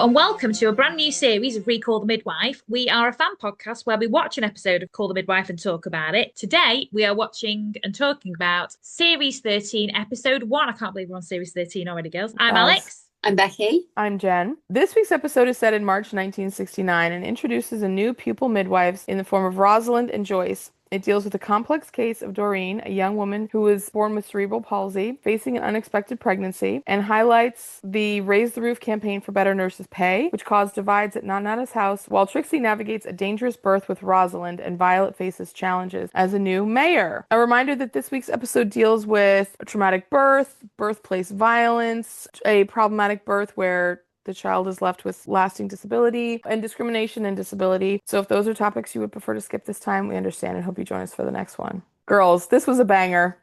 and welcome to a brand new series of ReCall The Midwife. We are a fan podcast where we watch an episode of Call The Midwife and talk about it. Today, we are watching and talking about Series 13, Episode 1. I can't believe we're on Series 13 already, girls. I'm Alex. I'm Becky. I'm Jen. This week's episode is set in March 1969 and introduces a new pupil midwives in the form of Rosalind and Joyce. It deals with a complex case of Doreen, a young woman who was born with cerebral palsy, facing an unexpected pregnancy, and highlights the Raise the Roof campaign for better nurses' pay, which caused divides at Nana's house, while Trixie navigates a dangerous birth with Rosalind and Violet faces challenges as a new mayor. A reminder that this week's episode deals with a traumatic birth, birthplace violence, a problematic birth where the child is left with lasting disability, and discrimination and disability. So if those are topics you would prefer to skip this time, we understand and hope you join us for the next one. Girls, this was a banger.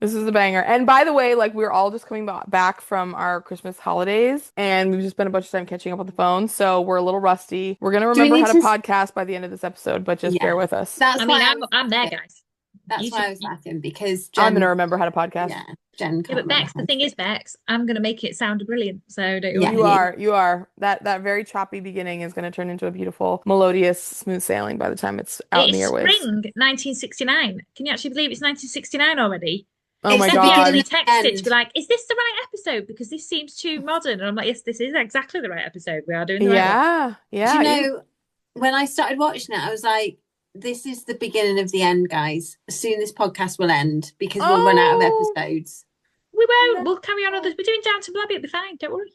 This is a banger. And by the way, we're all just coming back from our Christmas holidays, and we've just spent a bunch of time catching up on the phone, so we're a little rusty. We're going to remember how to podcast by the end of this episode, but just bear with us. I'm there, guys. That's why I was laughing, because Jen, I'm going to remember how to podcast. Yeah, Jen can't. Yeah, but Bex, the thing is, Bex, I'm going to make it sound brilliant, so don't you worry. You are. That very choppy beginning is going to turn into a beautiful, melodious, smooth sailing by the time it's out in the airwaves. It's spring 1969. Can you actually believe it's 1969 already? Oh my God. He texted to be like, is this the right episode? Because this seems too modern. And I'm like, yes, this is exactly the right episode. We are doing the right one. Yeah. Do you know, when I started watching it, I was like, this is the beginning of the end, guys. Soon this podcast will end because we'll run out of episodes. We won't. We'll carry on others. We're doing Down to Blabby. It'll be fine. Don't worry.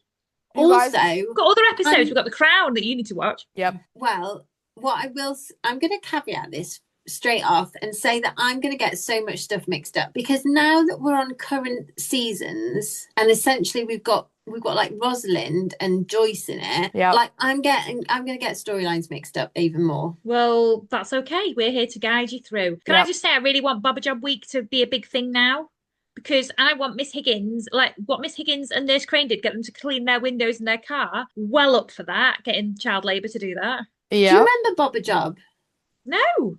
Also, we've got other episodes. We've got The Crown that you need to watch. Yep. Well, I'm going to caveat this straight off and say that I'm going to get so much stuff mixed up, because now that we're on current seasons and essentially we've got like Rosalind and Joyce in it. Yeah. Like I'm going to get storylines mixed up even more. Well, that's okay. We're here to guide you through. Can I just say I really want Baba Job Week to be a big thing now? Because I want Miss Higgins, like what Miss Higgins and Nurse Crane did, get them to clean their windows in their car. Well up for that, getting child labour to do that. Yeah. Do you remember Baba Job? No.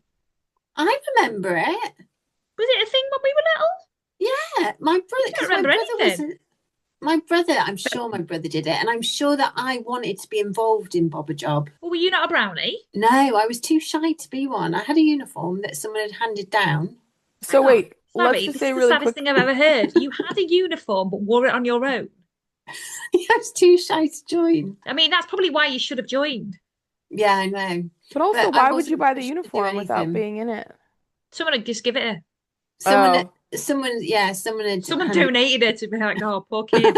I remember it. Was it a thing when we were little? Yeah. My brother. I don't remember anything. I'm sure my brother did it, and I'm sure that I wanted to be involved in Baba Job. Well, were you not a brownie? No, I was too shy to be one. I had a uniform that someone had handed down. So wait, let's just say really quick. This is the saddest thing I've ever heard. You had a uniform but wore it on your own. I was too shy to join. I mean, that's probably why you should have joined. Yeah, I know. But also, why would you buy the uniform without being in it? Someone would just give it her. Someone donated it to be like, oh, poor kid.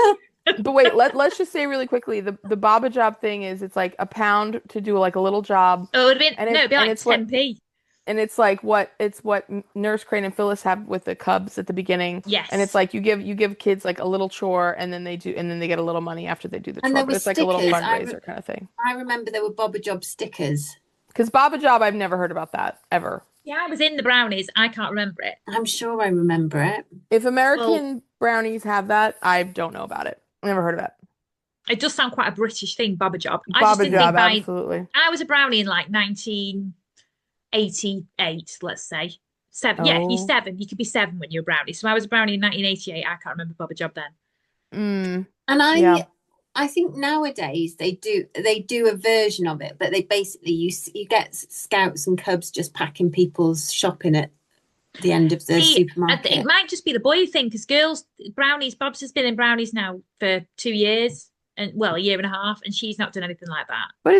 But wait, let's just say really quickly, the Baba Job thing is it's like £1 to do like a little job. Oh, it'd be like 10p. And it's like what Nurse Crane and Phyllis have with the cubs at the beginning. Yes. And it's like you give kids like a little chore, and then they get a little money after they do the chore. But it's like a little fundraiser kind of thing. I remember there were Baba Job stickers. Because Baba Job, I've never heard about that ever. Yeah, I was in the brownies. I can't remember it. I'm sure I remember it. If American brownies have that, I don't know about it. Never heard of it. It does sound quite a British thing, Baba Job. Absolutely. I was a brownie in like 1988, let's say. 7. Oh. Yeah, you're 7. You could be 7 when you're a brownie. So I was a brownie in 1988. I can't remember Baba Job then. And I think nowadays they do a version of it, but they basically you get scouts and cubs just packing people's shopping at the end of the supermarket. It might just be the boy thing, because girls, brownies, Bob's has been in brownies now for 2 years. And a year and a half, and she's not done anything like that. But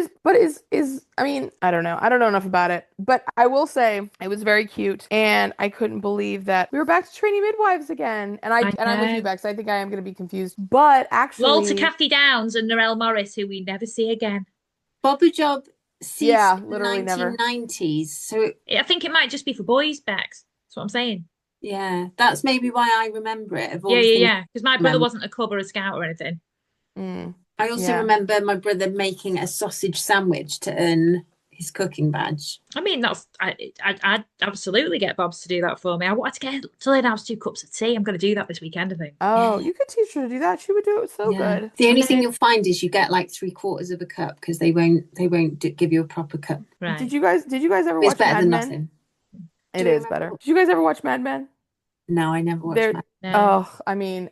I mean, I don't know enough about it, but I will say it was very cute, and I couldn't believe that we were back to training midwives again. And I'm with you, Bex. I think I am going to be confused, but actually, Walter Kathy Downs and Narelle Morris, who we never see again. Baba Job ceased in the literally 1990s. So I think it might just be for boys, Bex. That's what I'm saying. Yeah, that's maybe why I remember it. Yeah. Because my brother wasn't a club or a scout or anything. I also remember my brother making a sausage sandwich to earn his cooking badge. I mean, I'd absolutely get Bobs to do that for me. I wanted to learn how to do cups of tea. I'm going to do that this weekend, I think. Oh, you could teach her to do that. She would do it so good. The only thing you'll find is you get like 3/4 of a cup, because they won't give you a proper cup. Right. Did you guys ever watch Mad Men? It is better. Did you guys ever watch Mad Men? No, I never watched There, that. No. I mean,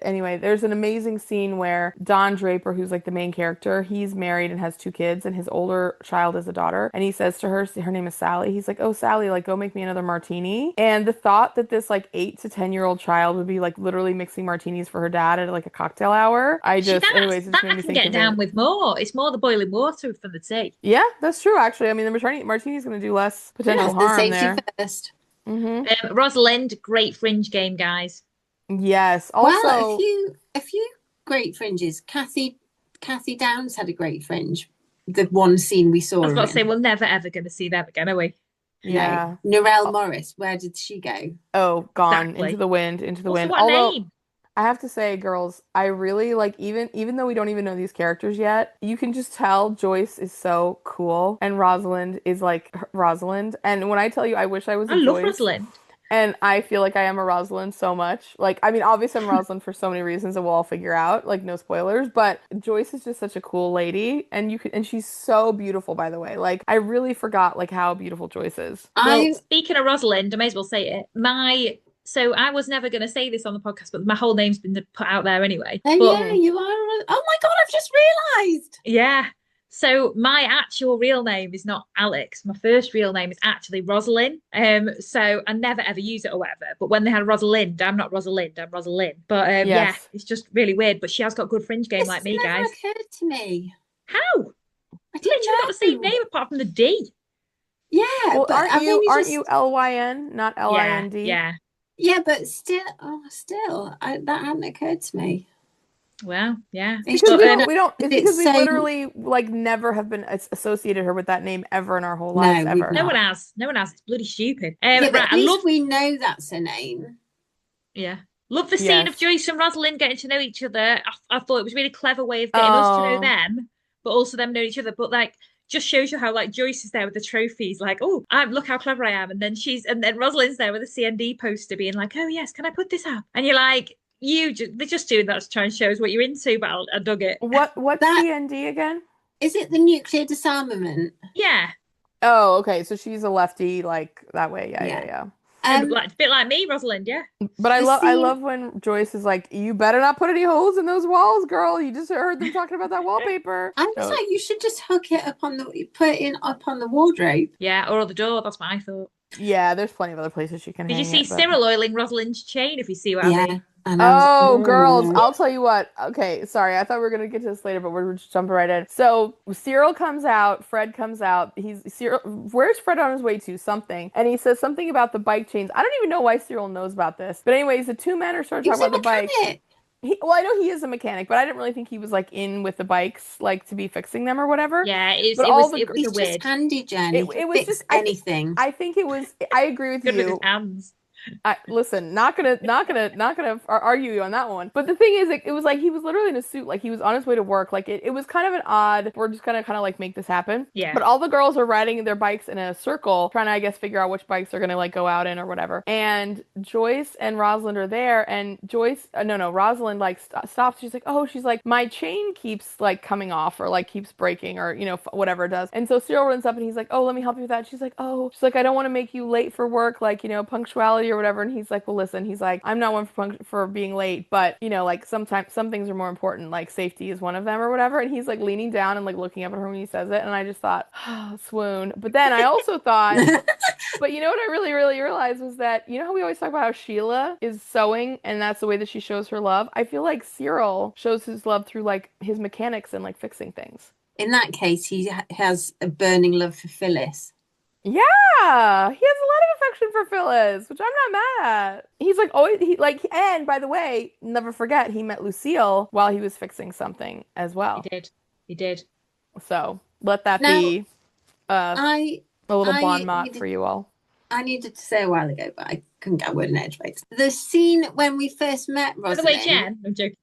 anyway, there's an amazing scene where Don Draper, who's like the main character, he's married and has two kids, and his older child is a daughter, and he says to her name is Sally. He's like, "Oh, Sally, like go make me another martini." And the thought that this like 8 to 10 year old child would be like literally mixing martinis for her dad at like a cocktail hour, anyways, it just That made I me can think get of down it. with more. It's more the boiling water from the tea. Yeah, that's true, actually. I mean, the martini's gonna do less potential Health and harm safety there. first. Rosalind, great fringe game, guys. Yes. Well, Also, a few great fringes. Kathy Downs had a great fringe. The one scene we saw I was her about to say, in. we're never ever going to see them again, are we? yeah. No. Narelle Morris, where did she go? Oh, gone Exactly. into the wind, into the Also, wind. what a Although name. I have to say, girls, I really like even though we don't even know these characters yet, you can just tell Joyce is so cool and Rosalind is like Rosalind. And when I tell you I wish I was I a love Joyce, Rosalind. and I feel like I am a Rosalind so much. Like, I mean, obviously I'm Rosalind for so many reasons that we'll all figure out, like no spoilers, but Joyce is just such a cool lady and she's so beautiful, by the way. Like, I really forgot like how beautiful Joyce is. Well, I speaking of Rosalind, I may as well say it. So I was never going to say this on the podcast, but my whole name's been put out there anyway. Oh But yeah, you are. Oh my God, I've just realised. yeah, so my actual real name is not Alex. My first real name is actually Rosalind. So I never ever use it or whatever. But when they had Rosalind, I'm not Rosalind, I'm Rosalind. But yeah, Yes. it's just really weird. But she has got good fringe game This like has me, never guys. occurred to me. How? I Literally got the same didn't know. name apart from the D. Yeah, Well, but I've only aren't just you Lyn, not Yeah, Lind? yeah. yeah, but that hadn't occurred to me. Well, yeah. It's Because But just we don't, it's because it's we so literally like never have been associated her with that name ever in our whole lives no, we've ever. no one not. has. No one has. It's bloody stupid. Yeah, but Right, at I love least we know that's her name. yeah. Love the scene of Yes. Joyce and Rosalind getting to know each other. I thought it was a really clever way of getting us to know Oh, them, but also them know each other. But like just shows you how like Joyce is there with the trophies, like, oh, I look how clever I am. And then Rosalind's there with a CND poster being like, oh yes, can I put this up? And you're like, they're just doing that to try and show us what you're into, but I dug it. what's That CND again? is it the nuclear disarmament? Yeah. Oh, okay. So she's a lefty, like that way. Yeah, yeah, Yeah. yeah. Like a bit like me, Rosalind, yeah. But The I scene love when Joyce is like, "You better not put any holes in those walls, girl. You just heard them talking about that wallpaper." I was like, you should just hook it up on the put it in up on the wardrobe. Yeah, or the door, that's what I thought. Yeah, there's plenty of other places you can Did you hang see it, but Cyril oiling Rosalind's chain, if you see what I Yeah. mean? And I was oh, girls, like, I'll tell you what. Okay, sorry, I thought we were gonna get to this later, but we're just jumping right in. So Cyril comes out, Fred comes out. Cyril. Where's Fred on his way to? Something, and he says something about the bike chains. I don't even know why Cyril knows about this, but anyways, the two men are starting he to was talk a about the bikes. mechanic. Well, I know he is a mechanic, but I didn't really think he was like in with the bikes, like to be fixing them or whatever. Yeah, But it was He's a just weird. handy, Jen. He can it was fix just anything. I think it was. I agree with Good with his you. hands. Listen, not gonna argue you on that one. But the thing is, it was like he was literally in a suit, like he was on his way to work. Like it was kind of an odd. We're just gonna kind of like make this happen. Yeah. But all the girls are riding their bikes in a circle, trying to, I guess, figure out which bikes they're gonna like go out in or whatever. And Joyce and Rosalind are there, and Joyce, no, Rosalind like stops. She's like, my chain keeps like coming off or like keeps breaking or whatever it does. And so Cyril runs up and he's like, oh, let me help you with that. She's like, I don't want to make you late for work, like punctuality or whatever. And he's like, well, listen, he's like, I'm not one for being late, but like sometimes some things are more important, like safety is one of them or whatever. And he's like leaning down and like looking up at her when he says it, and I just thought, oh, swoon. But then I also thought, but you know what I really, really realized was that, how we always talk about how Sheila is sewing and that's the way that she shows her love. I feel like Cyril shows his love through like his mechanics and like fixing things. In that case, he has a burning love for Phyllis. Yeah, he has a lot of affection for Phyllis, which I'm not mad at. He's like always and by the way, never forget he met Lucille while he was fixing something as well. He did. So let that Now, be a little bon mot for you all. I needed to say a while ago, but I couldn't get a word in edgeways. The scene when we first met Rosalind. By the way, Jen, I'm joking.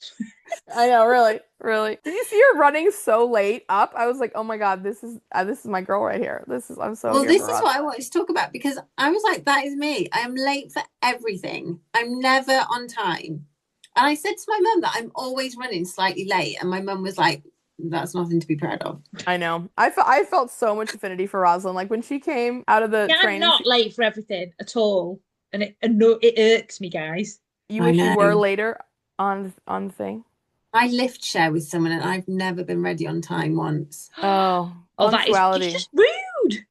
I know, really. Did you see her running so late up? I was like, oh my god, this is my girl right here. I'm so. Well, this is what I wanted to talk about because I was like, that is me. I am late for everything. I'm never on time. And I said to my mum that I'm always running slightly late, and my mum was like, that's nothing to be proud of. I know. I felt so much affinity for Rosalind. Like when she came out of the train. I'm not late for everything at all. and it irks me, guys. You wish you were later on the thing. I lift share with someone and I've never been ready on time once. Oh, punctuality. That is just rude.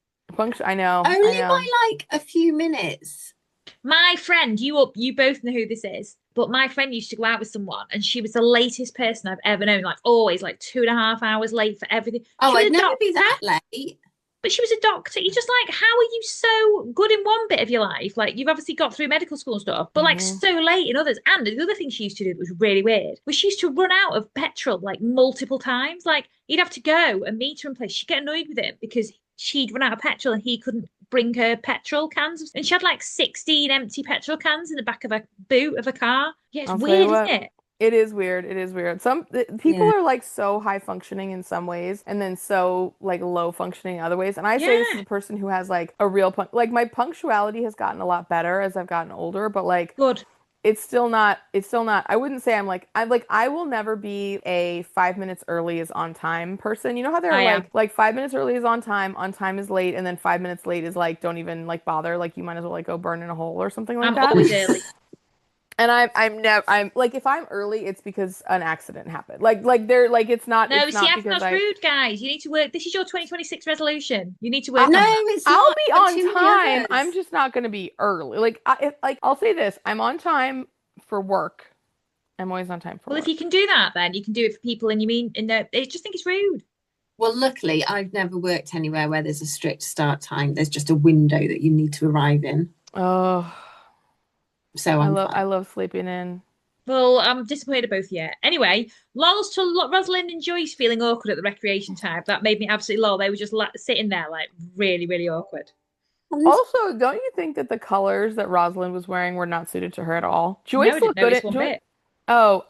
I know. Only by like a few minutes. My friend, you both know who this is, but my friend used to go out with someone and she was the latest person I've ever known, like always like 2.5 hours late for everything. Oh, I'd never be that late. But she was a doctor. You're just like, how are you so good in one bit of your life? Like, you've obviously got through medical school and stuff, but like so late in others. And the other thing she used to do that was really weird was she used to run out of petrol like multiple times. Like, he'd have to go and meet her in place. She'd get annoyed with him because she'd run out of petrol and he couldn't bring her petrol cans. And she had like 16 empty petrol cans in the back of a boot of a car. Yeah, it's weird, isn't it? It is weird. Some people are like so high functioning in some ways and then so like low functioning in other ways. And I say this is a person who has like a real like my punctuality has gotten a lot better as I've gotten older, but like good. It's still not I wouldn't say I will never be a 5 minutes early is on time person. You know how they're like 5 minutes early is on time is late, and then 5 minutes late is like don't even like bother, like you might as well like go burn in a hole or something like that. I'm always early. And I'm like, if I'm early, it's because an accident happened. Like they're like, it's not. No, it's see, not that's rude, guys. You need to work. This is your 2026 resolution. You need to work. No, it's not. I'll be on time. I'm just not going to be early. Like, I'll say this: I'm on time for work. I'm always on time for work. Well, if you can do that, then you can do it for people, and I just think it's rude. Well, luckily, I've never worked anywhere where there's a strict start time. There's just a window that you need to arrive in. Oh. So I love sleeping in. Well, I'm disappointed both of you. Anyway, lols to Rosalind and Joyce feeling awkward at the recreation time. That made me absolutely lol. They were just sitting there like really, really awkward. Also, don't you think that the colors that Rosalind was wearing were not suited to her at all? Joyce looked good at Oh,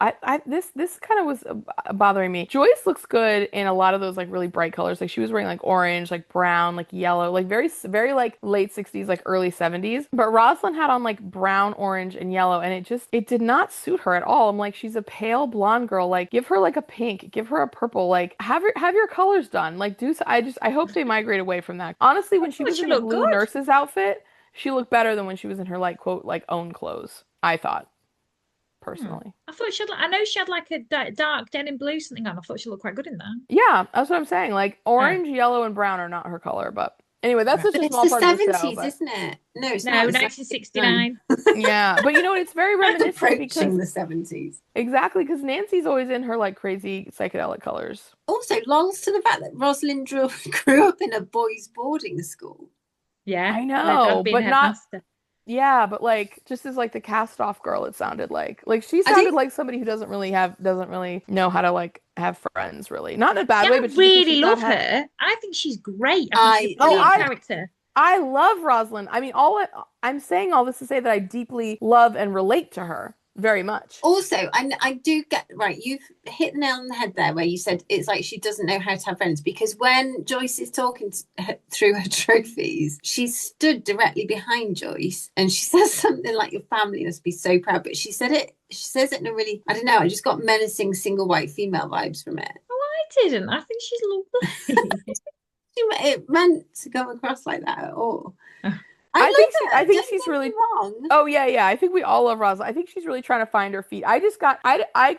this kind of was bothering me. Joyce looks good in a lot of those like really bright colors. Like she was wearing like orange, like brown, like yellow, like very, very like late 60s, like early 70s. But Rosalind had on like brown, orange, and yellow, and it did not suit her at all. I'm like, she's a pale blonde girl. Like, give her like a pink, give her a purple. Like, have your colors done. Like, I hope they migrate away from that. Honestly, when she was in the blue nurse's outfit, she looked better than when she was in her like quote like own clothes, I thought. Personally, I thought I know she had like a dark denim blue something on. I thought she looked quite good in that. Yeah, that's what I'm saying. Like orange, yellow, and brown are not her color, but anyway, that's such a small part of the show. It's the 70s, isn't it? No, it's not. 1969. Yeah, but you know what? It's very reminiscent approaching the 70s. Exactly, because Nancy's always in her like crazy psychedelic colors. Also, lols to the fact that Rosalind grew up in a boys' boarding school. Yeah, I know, but not. Yeah, but like just as like the cast-off girl, it sounded like she sounded like somebody who doesn't really know how to like have friends, really. Not in a bad way, but I really love her. I think she's great. I think she's a brilliant character. I love Rosalind. I mean, I'm saying all this to say that I deeply love and relate to her. Very much. Also, I do get right. You've hit the nail on the head there, where you said it's like she doesn't know how to have friends. Because when Joyce is talking through her trophies, she stood directly behind Joyce, and she says something like, "Your family must be so proud." But she says it in a really, I don't know. I just got menacing single white female vibes from it. Oh, I didn't. I think she's lovely. It meant to come across like that at all. I think she's really wrong. Oh yeah. I think we all love Rosalind. I think she's really trying to find her feet. I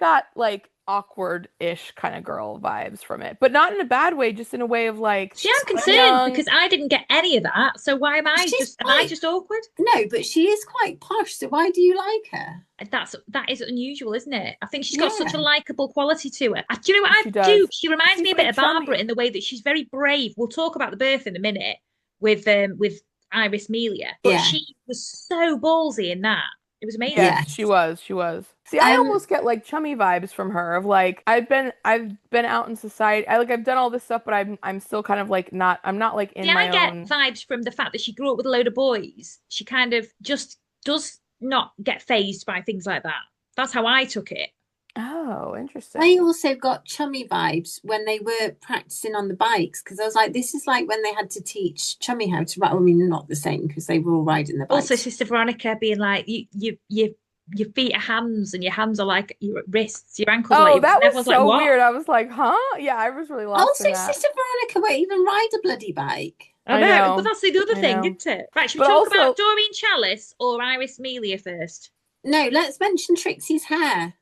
got like awkward-ish kind of girl vibes from it, but not in a bad way, just in a way of like. See, I'm concerned because I didn't get any of that. So why am I just awkward? No, but she is quite posh. So why do you like her? That is unusual, isn't it? I think she's got such a likable quality to her. Do you know what I do? She reminds me a bit of Barbara in the way that she's very brave. We'll talk about the birth in a minute with Iris Melia, but she was so ballsy in that. It was amazing. Yeah, she was. See, I almost get like chummy vibes from her of like I've been out in society. I've done all this stuff, but I'm still kind of like I'm not like in my own. I get vibes from the fact that she grew up with a load of boys. She kind of just does not get fazed by things like that. That's how I took it. Oh, interesting. I also got chummy vibes when they were practicing on the bikes, because I was like, this is like when they had to teach chummy how to ride. I mean, not the same because they were all riding the bikes. Also, Sister Veronica being like, your feet are hands and your hands are like your wrists, your ankles. Oh, that was so weird. I was like, huh? Yeah, I was really lost. Also, Sister Veronica won't even ride a bloody bike. I know, but that's the other thing, isn't it? Right, should we talk about Doreen Chalice or Iris Melia first? No, let's mention Trixie's hair.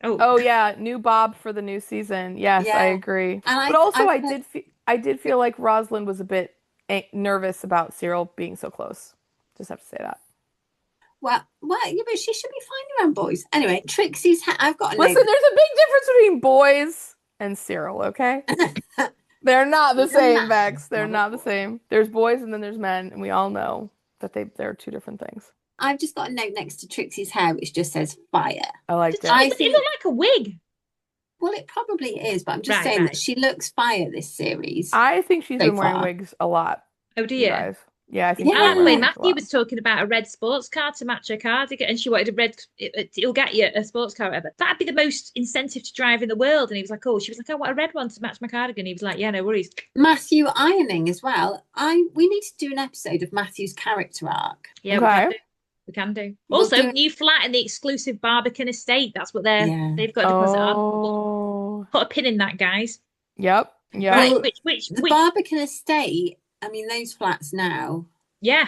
Oh yeah, new Bob for the new season. Yes, I agree. But also, I did feel like Rosalind was a bit nervous about Cyril being so close. Just have to say that. Well, yeah, but she should be fine around boys. Anyway, Trixie's hair. I've got a Listen, there's a big difference between boys and Cyril, okay? They're not the same, Bex. They're not the same. There's boys and then there's men, and we all know that they're two different things. I've just got a note next to Trixie's hair which just says fire. I like that. It looked like a wig. Well, it probably is, but I'm just saying that she looks fire this series. I think she's been wearing wigs a lot. Oh, do you? Yeah, I think. Matthew was talking about a red sports car to match her cardigan, and she wanted a red. It'll get you a sports car, or whatever. That'd be the most incentive to drive in the world. And he was like, "Oh," she was like, "I want a red one to match my cardigan." He was like, "Yeah, no worries." Matthew ironing as well. We need to do an episode of Matthew's character arc. Yeah, we can do. Also, new flat in the exclusive Barbican estate. That's what they've got a deposit on. Put a pin in that, guys. Yep. Yeah. Right, the Barbican estate. I mean, those flats now. Yeah.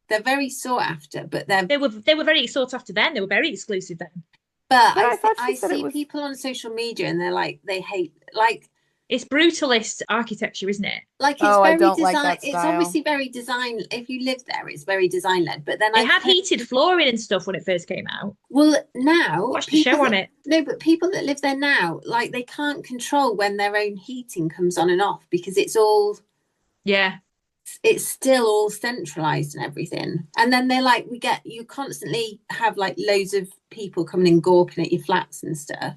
They're very sought after, but they were very sought after then. They were very exclusive then. But I see people on social media and they're like, they hate, like, it's brutalist architecture, isn't it? Like, it's very design. It's obviously very design. If you live there, it's very design led. But then they had heated flooring and stuff when it first came out. Well, now watched the show on it. No, but people that live there now, like, they can't control when their own heating comes on and off because it's all. Yeah. It's still all centralized and everything. And then they're like, you constantly have like loads of people coming and gawping at your flats and stuff.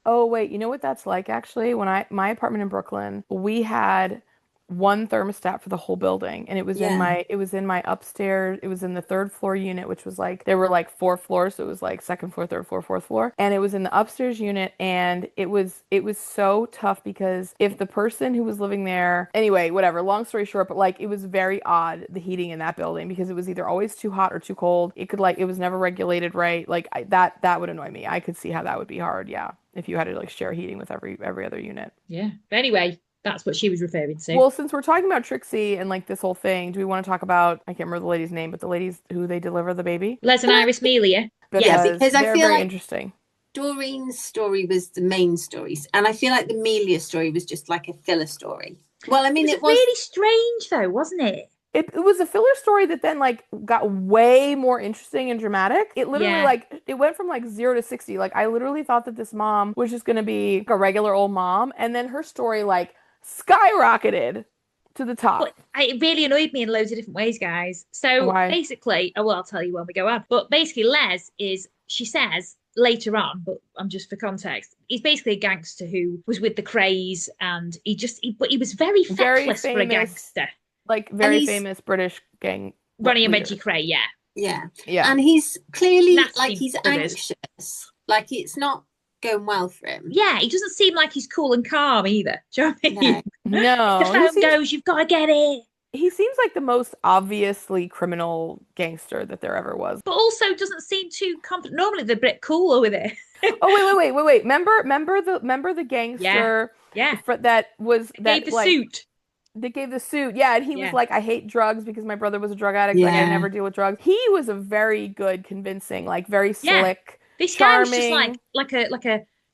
Oh, wait, you know what that's like, actually? When my apartment in Brooklyn, we had one thermostat for the whole building, and it was in my upstairs. It was in the third floor unit, which was like, there were like 4 floors, so it was like second floor, third floor, fourth floor, and it was in the upstairs unit. And it was so tough because if the person who was living there, anyway, whatever, long story short, but like, it was very odd, the heating in that building, because it was either always too hot or too cold. It was never regulated right. Like, that would annoy me. I could see how that would be hard. Yeah, if you had to like share heating with every other unit. Yeah, but anyway, that's what she was referring to. Well, since we're talking about Trixie and like this whole thing, do we want to talk about, I can't remember the lady's name, but the ladies who they deliver the baby? Les and Iris Melia. Because I feel very like interesting. Doreen's story was the main story, and I feel like the Melia story was just like a filler story. Well, I mean, it was really strange though, wasn't it? It was a filler story that then like got way more interesting and dramatic. It literally like, it went from like 0 to 60. Like, I literally thought that this mom was just going to be like a regular old mom, and then her story like skyrocketed to the top. But it really annoyed me in loads of different ways, guys. So basically, I'll tell you when we go on. But basically, Les she says later on, but I'm just for context, he's basically a gangster who was with the Krays, and he was very feckless for a gangster. Like, very famous British gang. Ronnie and Reggie Kray, yeah. And he's clearly like, he's anxious. Like, it's not going well for him. Yeah, he doesn't seem like he's cool and calm either. Do you know what I mean? No. The phone goes, you've got to get it. He seems like the most obviously criminal gangster that there ever was. But also doesn't seem too confident. Normally they're a bit cooler with it. Oh, wait. Remember the gangster that was that gave the suit. They gave the suit. Yeah, and he was like, I hate drugs because my brother was a drug addict. Like, I never deal with drugs. He was a very good, convincing, like, very slick, this charming. Guy was just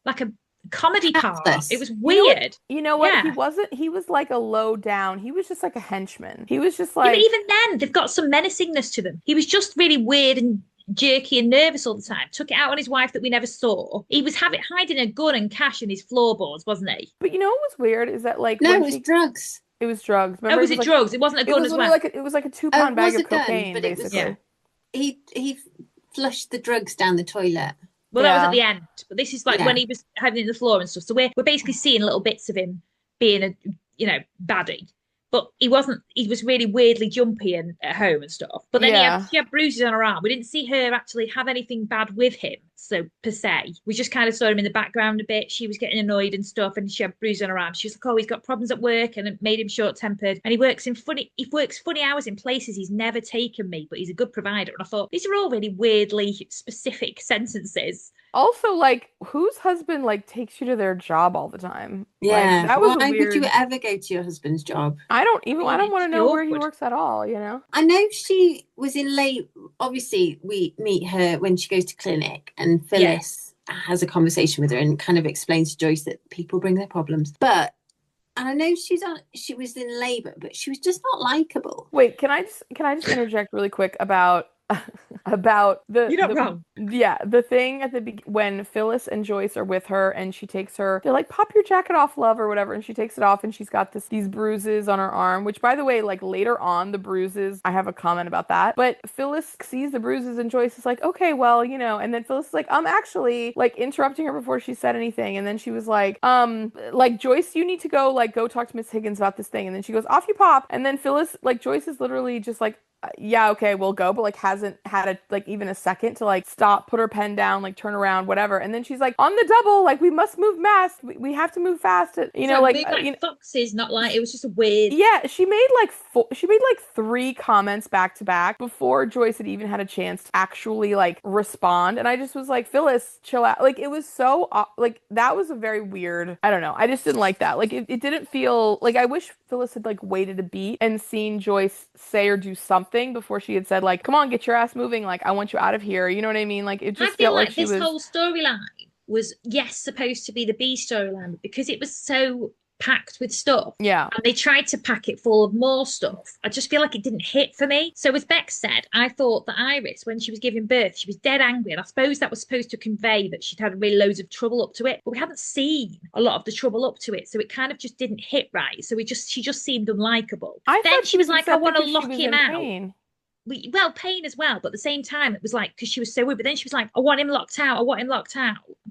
like a comedy part. It was weird. You know what? He was like a low down. He was just like a henchman. He was just like. But even then, they've got some menacingness to them. He was just really weird and jerky and nervous all the time. Took it out on his wife that we never saw. He was hiding a gun and cash in his floorboards, wasn't he? But you know what was weird is that, like, no, it was drugs. It was drugs. Remember, was it drugs? It wasn't a gun as well. It was like a 2-pound bag of cocaine, but basically. He flushed the drugs down the toilet. Well, that was at the end. But this is like when he was having it in the floor and stuff. So we're basically seeing little bits of him being a baddie. But he wasn't. He was really weirdly jumpy and at home and stuff. But then she had bruises on her arm. We didn't see her actually have anything bad with him, so per se. We just kind of saw him in the background a bit. She was getting annoyed and stuff, and she had bruises on her arm. She was like, "Oh, he's got problems at work," and it made him short-tempered. And he works funny hours in places he's never taken me, but he's a good provider. And I thought these are all really weirdly specific sentences. Also, like, whose husband like takes you to their job all the time? Yeah. Like, that was a Why would you weird. ever go to your husband's job? I don't It's want to just know where he awkward. works at all, you know? I know she was in late. Obviously, we meet her when she goes to clinic, and Phyllis has a conversation with her and kind of explains to Joyce that people bring their problems. But and I know she was in labor, but she was just not likable. Wait, can I just interject really quick about about You're not wrong. the thing at the when Phyllis and Joyce are with her and she takes her, they're like, pop your jacket off, love, or whatever, and she takes it off and she's got these bruises on her arm, which, by the way, like later on, the bruises, I have a comment about that, but Phyllis sees the bruises and Joyce is like, okay, well, you know, and then Phyllis is like, actually, like, interrupting her before she said anything, and then she was like, Joyce, you need to go talk to Miss Higgins about this thing, and then she goes, off you pop, and then Phyllis, like, Joyce is literally just like, yeah, okay, we'll go, but like hasn't had even a second to like stop, put her pen down, like turn around, whatever. And then she's like, on the double, like we must move fast. We have to move fast. You know, like, foxes, not like, it was just a weird. Yeah, she made like 3 comments back to back before Joyce had even had a chance to actually like respond. And I just was like, Phyllis, chill out. Like, it was so like, that was a very weird, I don't know. I just didn't like that. Like, it didn't feel like, I wish Phyllis had like waited a beat and seen Joyce say or do something before she had said like, come on, get your ass moving, like I want you out of here, you know what I mean? Like, it just felt like this whole storyline was supposed to be the B storyline, but because it was so packed with stuff, and they tried to pack it full of more stuff, I just feel like it didn't hit for me. So as Beck said, I thought that Iris, when she was giving birth, she was dead angry, and I suppose that was supposed to convey that she'd had really loads of trouble up to it, but we hadn't seen a lot of the trouble up to it, so it kind of just didn't hit right. So she just seemed unlikable. Then she was like, I want to lock him out. Pain as well, but at the same time it was like, because she was so weird, but then she was like, I want him locked out,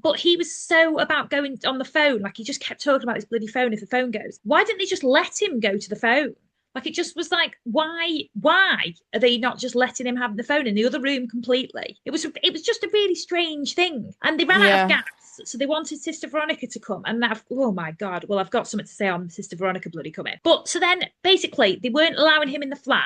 but he was so about going on the phone, like he just kept talking about this bloody phone. If the phone goes, why didn't they just let him go to the phone? Like, it just was like, why are they not just letting him have the phone in the other room completely? It was just a really strange thing, and they ran out of gas, so they wanted Sister Veronica to come, and oh my god, well, I've got something to say on Sister Veronica bloody coming. But so then basically they weren't allowing him in the flat,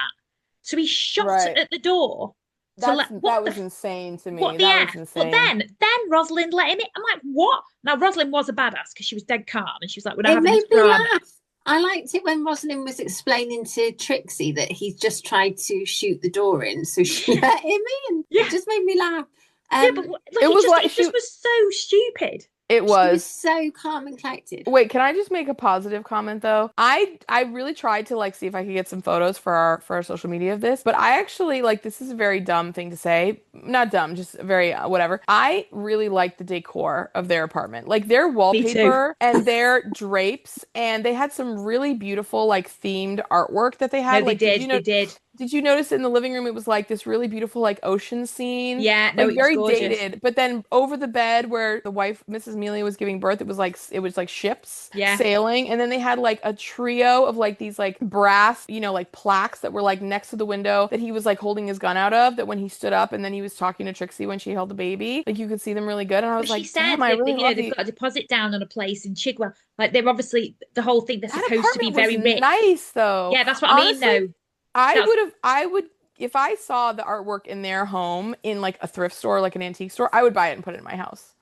so he shot at the door. That was insane to me. Was insane. But then Rosalind let him in. I'm like, what? Now Rosalind was a badass because she was dead calm, and she was like, we're not having this drama. Laugh. I liked it when Rosalind was explaining to Trixie that he's just tried to shoot the door in, so she let him in. It just made me laugh. But it just was so stupid. It was. She was so calm and collected. Wait, can I just make a positive comment though? I really tried to like see if I could get some photos for our social media of this, but I actually, like, this is a very dumb thing to say. Not dumb, just very whatever. I really like the decor of their apartment. Like, their wallpaper and their drapes, and they had some really beautiful like themed artwork that they had. No, like, they did. Did you notice in the living room it was like this really beautiful like ocean scene? Yeah, no, like, very dated. But then over the bed where the wife, Mrs. Mealy, was giving birth, it was like ships sailing, and then they had like a trio of like these like brass, you know, like plaques that were like next to the window that he was like holding his gun out of. That when he stood up and then he was talking to Trixie when she held the baby, like you could see them really good. And I was like, damn, I really love they've got a deposit down on a place in Chigwell. Like, they're obviously the whole thing. They're supposed to be very rich. Nice though. Yeah, that's what honestly, I mean though. I would, if I saw the artwork in their home in like a thrift store, like an antique store, I would buy it and put it in my house.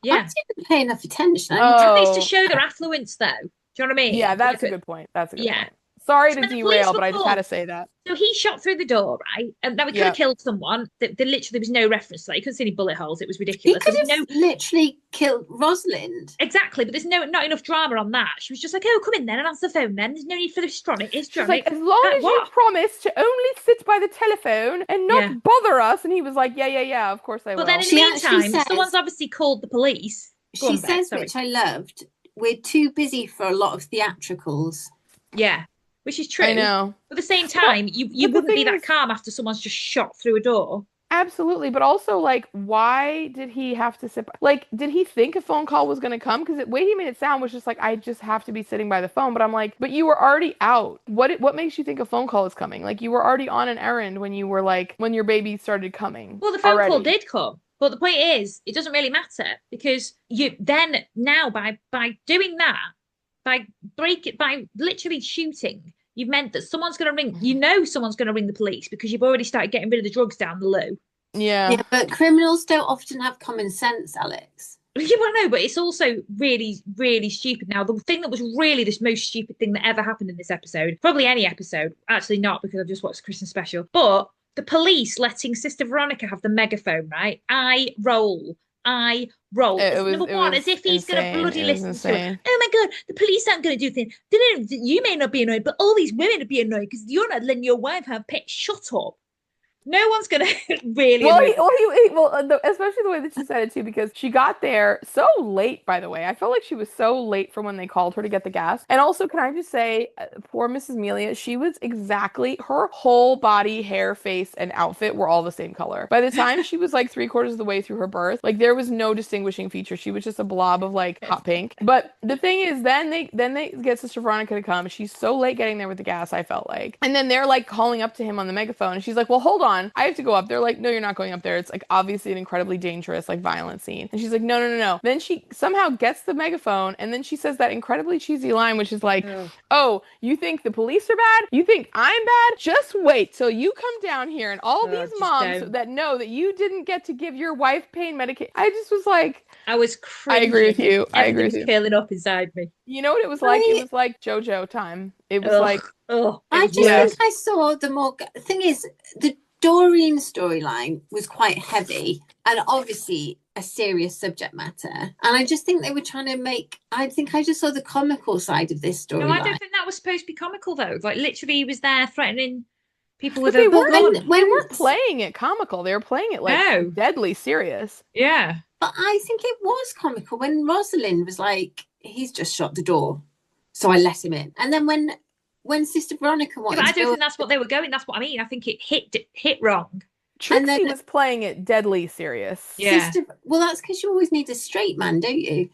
Yeah. I didn't pay enough attention. At least to show their affluence, though. Do you know what I mean? Yeah, that's a good point. That's a good point. Sorry to derail, but I just had to say that. So he shot through the door, right? And now he could have killed someone. There literally was no reference to that. You couldn't see any bullet holes. It was ridiculous. He could have literally killed Rosalind. Exactly, but there's not enough drama on that. She was just like, oh, come in then and answer the phone then. There's no need for this drama. It's drama. Like, as long as you promise to only sit by the telephone and not bother us. And he was like, yeah, of course I will. But then in the meantime, someone's obviously called the police. She says, which I loved, we're too busy for a lot of theatricals. Yeah. Which is true. I know. But at the same time, you wouldn't be that calm after someone's just shot through a door. Absolutely. But also, like, why did he have to sit like, did he think a phone call was going to come? Because the way he made it sound was just like, I just have to be sitting by the phone. But I'm like, but you were already out. What makes you think a phone call is coming? Like, you were already on an errand when you were like, when your baby started coming. Well, the phone call did come. But the point is, it doesn't really matter because you then now by doing that, by literally shooting, you've meant that someone's going to ring. You know, someone's going to ring the police because you've already started getting rid of the drugs down the loo. Yeah, but criminals don't often have common sense, Alex. Yeah, well, no, but it's also really, really stupid. Now, the thing that was really the most stupid thing that ever happened in this episode, probably any episode, actually not because I've just watched the Christmas special, but the police letting Sister Veronica have the megaphone, right? I roll. Number one, as if he's going to bloody listen to it. Oh my God, the police aren't going to do things. You may not be annoyed, but all these women will be annoyed because you're not letting your wife have pets. Shut up. No one's gonna really. Especially the way that she said it too, because she got there so late. By the way, I felt like she was so late from when they called her to get the gas. And also, can I just say, poor Mrs. Melia, she was exactly her whole body, hair, face, and outfit were all the same color. By the time she was like 3/4 of the way through her birth, like there was no distinguishing feature. She was just a blob of like hot pink. But the thing is, then they get Sister Veronica to come. She's so late getting there with the gas, I felt like, and then they're like calling up to him on the megaphone, and she's like, "Well, hold on. I have to go up." They're like, "No, you're not going up there. It's like obviously an incredibly dangerous, like violent scene." And she's like, No. Then she somehow gets the megaphone, and then she says that incredibly cheesy line, which is like, "Oh, you think the police are bad? You think I'm bad? Just wait till you come down here and all these moms that know that you didn't get to give your wife pain medication." I just was like, I was cringing. I agree with you. Everything was curling up inside me. You know what it was like? It was like JoJo time. It was like, I just think I saw the more. Thing is, the Doreen storyline was quite heavy and obviously a serious subject matter. And I just think they were trying to make. I think I just saw the comical side of this storyline. No, I don't think that was supposed to be comical though. Like literally, he was there threatening people with they a weren't playing it comical. They were playing it like deadly serious. Yeah. But I think it was comical when Rosalind was like, "He's just shut the door, so I let him in." And then when Sister Veronica wanted I don't think that's what they were going. That's what I mean. I think it hit wrong. Trixie was playing it deadly serious. Yeah. Well, that's because you always need a straight man, don't you?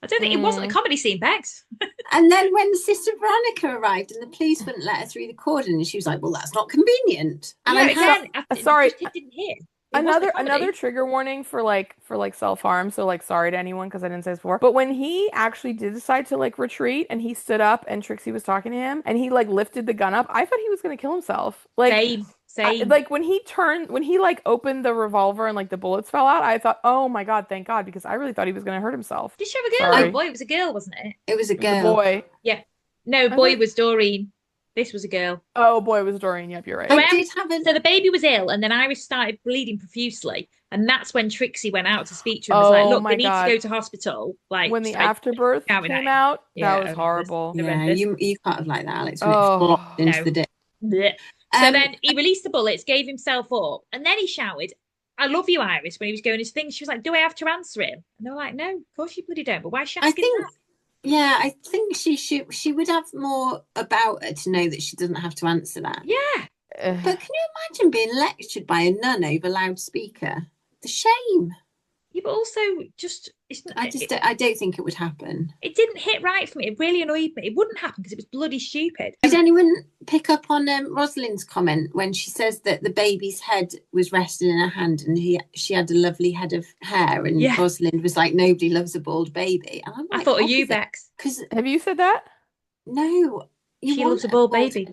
I don't think it wasn't a comedy scene, Bex. And then when Sister Veronica arrived and the police wouldn't let her through the cordon, and she was like, "Well, that's not convenient." And sorry. It didn't hit. Another trigger warning for self-harm, so like sorry to anyone because I didn't say this before, but when he actually did decide to like retreat and he stood up and Trixie was talking to him and he like lifted the gun up, I thought he was going to kill himself. Like same. Like when he like opened the revolver and like the bullets fell out, I thought, oh my God, thank God, because I really thought he was going to hurt himself. Did she have a girl? Sorry. Oh boy, it was a girl, wasn't it? It was a girl. It was a boy. Yeah. No, boy was Doreen. This was a girl. Oh boy, it was Doreen. Yep, you're right. So the baby was ill, and then Iris started bleeding profusely, and that's when Trixie went out to speak to him. Was like, "Look, we need to go to hospital." Like when the afterbirth came out, that was horrible. Yeah, you can't have liked that, Alex. When it flopped into the dick. So then he released the bullets, gave himself up, and then he shouted, "I love you, Iris." When he was going his thing, she was like, "Do I have to answer him?" And they were like, "No, of course you bloody don't." But why is she asking that? Yeah, I think she would have more about her to know that she doesn't have to answer that. Yeah. But can you imagine being lectured by a nun over loudspeaker? The shame. Yeah, but also I don't think it would happen. It didn't hit right for me. It really annoyed me. It wouldn't happen because it was bloody stupid. Did anyone pick up on Rosalind's comment when she says that the baby's head was resting in her hand and she had a lovely head of hair, and Rosalind was like, "Nobody loves a bald baby." And I'm like, I thought of you, Bex. Have you said that? No. She loves a bald baby.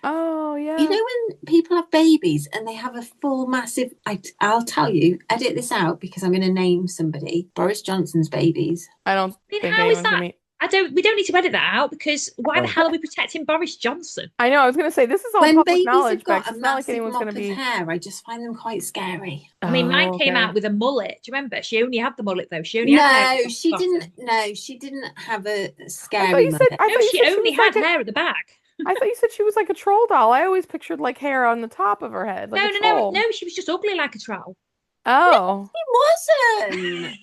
Oh, yeah. You know when people have babies and they have a full massive... I'll tell you, edit this out because I'm going to name somebody. Boris Johnson's babies. I don't think how is that? We don't need to edit that out because why the hell are we protecting Boris Johnson? I know, I was going to say, this is all when public When babies knowledge, have got Bex. a massive mop of hair, I just find them quite scary. I mean, mine came out with a mullet. Do you remember? She only had the mullet though. She only had hair. She didn't have a scary mullet. She only had hair at the back. I thought you said she was like a troll doll. I always pictured like hair on the top of her head. Like no. She was just ugly like a troll. Oh. No, she wasn't.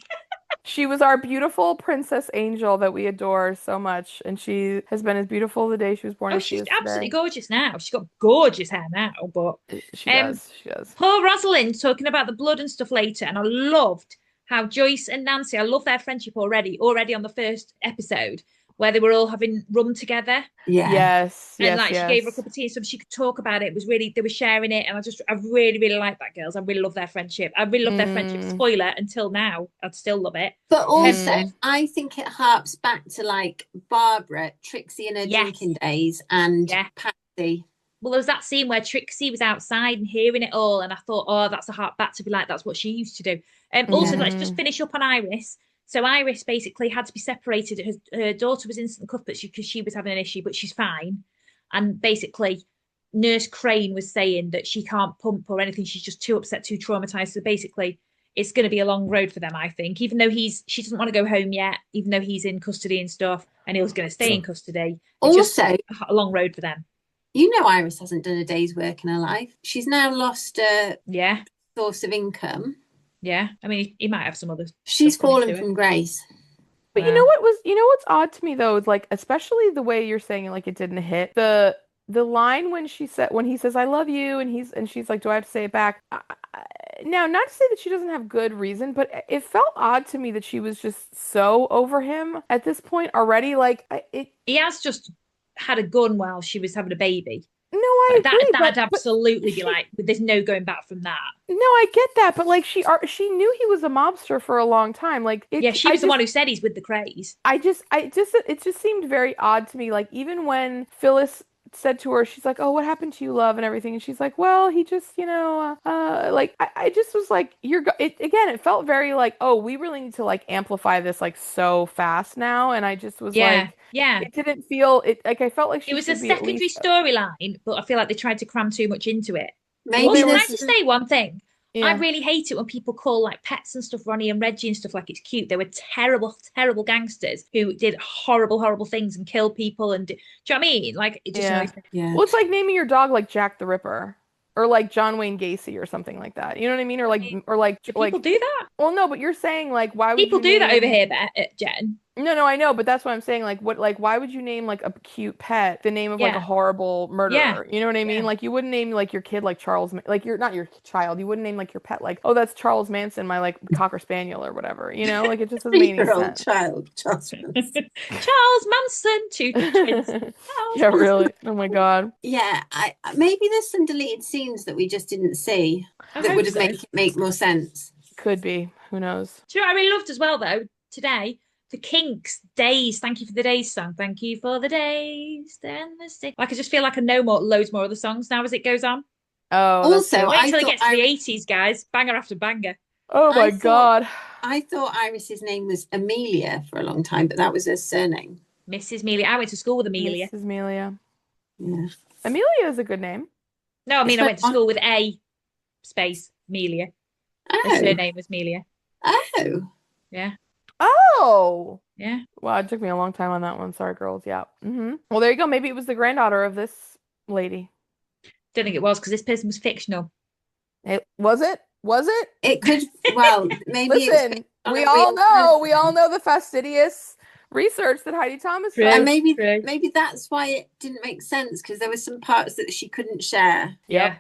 She was our beautiful princess angel that we adore so much, and she has been as beautiful the day she was born as she is today. She's absolutely gorgeous now. She's got gorgeous hair now, but she does. Poor Rosalind talking about the blood and stuff later, and I loved how Joyce and Nancy, I love their friendship already on the first episode, where they were all having rum together. Yeah. Yes. And she gave her a cup of tea so she could talk about it. It was really, they were sharing it. And I really, really like that, girls. I really love their friendship. I really love their friendship. Spoiler, until now, I'd still love it. But also, I think it harps back to like Barbara, Trixie in her drinking days, and Patsy. Well, there was that scene where Trixie was outside and hearing it all, and I thought, oh, that's a hard bat to be like, that's what she used to do. Also, let's just finish up on Iris. So Iris basically had to be separated. Her daughter was instant cuff, because she was having an issue, but she's fine. And basically, Nurse Crane was saying that she can't pump or anything. She's just too upset, too traumatized. So basically, it's going to be a long road for them, I think. Even though she doesn't want to go home yet, even though he's in custody and stuff, and he was going to stay in custody. It's just a long road for them. You know, Iris hasn't done a day's work in her life. She's now lost a source of income. Yeah, I mean, he might have some others. She's fallen from grace. But you know what's odd to me though is like, especially the way you're saying it, like it didn't hit the line when he says I love you, and she's like, do I have to say it back? Now, not to say that she doesn't have good reason, but it felt odd to me that she was just so over him at this point already. Like he has just had a gun while she was having a baby. No, I agree. That'd absolutely be like, there's no going back from that. No, I get that, but like she knew he was a mobster for a long time. Like, she was the one who said he's with the Krays. It just seemed very odd to me. Like, even when Phyllis said to her, she's like, oh, what happened to you, love, and everything, and she's like, well, he just, like, I just was like, it felt very like, oh, we really need to like amplify this like so fast now, and I just was like, it didn't feel it, like I felt like it was a secondary storyline, but I feel like they tried to cram too much into it. Maybe also, can I just say one thing? Yeah. I really hate it when people call like pets and stuff, Ronnie and Reggie and stuff, like it's cute. They were terrible, terrible gangsters who did horrible, horrible things and killed people. And do you know what I mean? Like, it just annoys me. Yeah. Well, it's like naming your dog like Jack the Ripper or like John Wayne Gacy or something like that. You know what I mean? Or like do people do that? Well, no, but you're saying like, why would people do that over here, Jen? No, I know, but that's what I'm saying. Like, why would you name like a cute pet the name of like a horrible murderer? Yeah. You know what I mean? Like, you wouldn't name like your kid like Charles, like you're not your child. You wouldn't name like your pet like, oh, that's Charles Manson, my like Cocker Spaniel or whatever. You know, like it just doesn't make any sense. Child, Charles Manson. Charles Manson, two twins. Yeah, really. Oh my God. Yeah, maybe there's some deleted scenes that we just didn't see that would have make more sense. Could be. Who knows? Do you know what I really loved as well though today? The Kinks, Days. Thank you for the Days song. Thank you for the days. Then the stick. Like, I just feel like I know loads more of the songs now as it goes on. Oh, also, wait until it gets to the 80s, guys. Banger after banger. Oh my God. I thought Iris's name was Amelia for a long time, but that was her surname. Mrs. Amelia. I went to school with Amelia. Mrs. Amelia. Yeah. Amelia is a good name. No, I mean, I went to school with A space Amelia. Oh. Her surname was Amelia. Oh. Yeah. Oh. Yeah. Wow, it took me a long time on that one. Sorry, girls. Yeah. Mm-hmm. Well, there you go. Maybe it was the granddaughter of this lady. Don't think it was, because this person was fictional. Was it? It could. Well, maybe. Listen, we all know the fastidious research that Heidi Thomas did. And maybe that's why it didn't make sense, because there were some parts that she couldn't share. Yeah.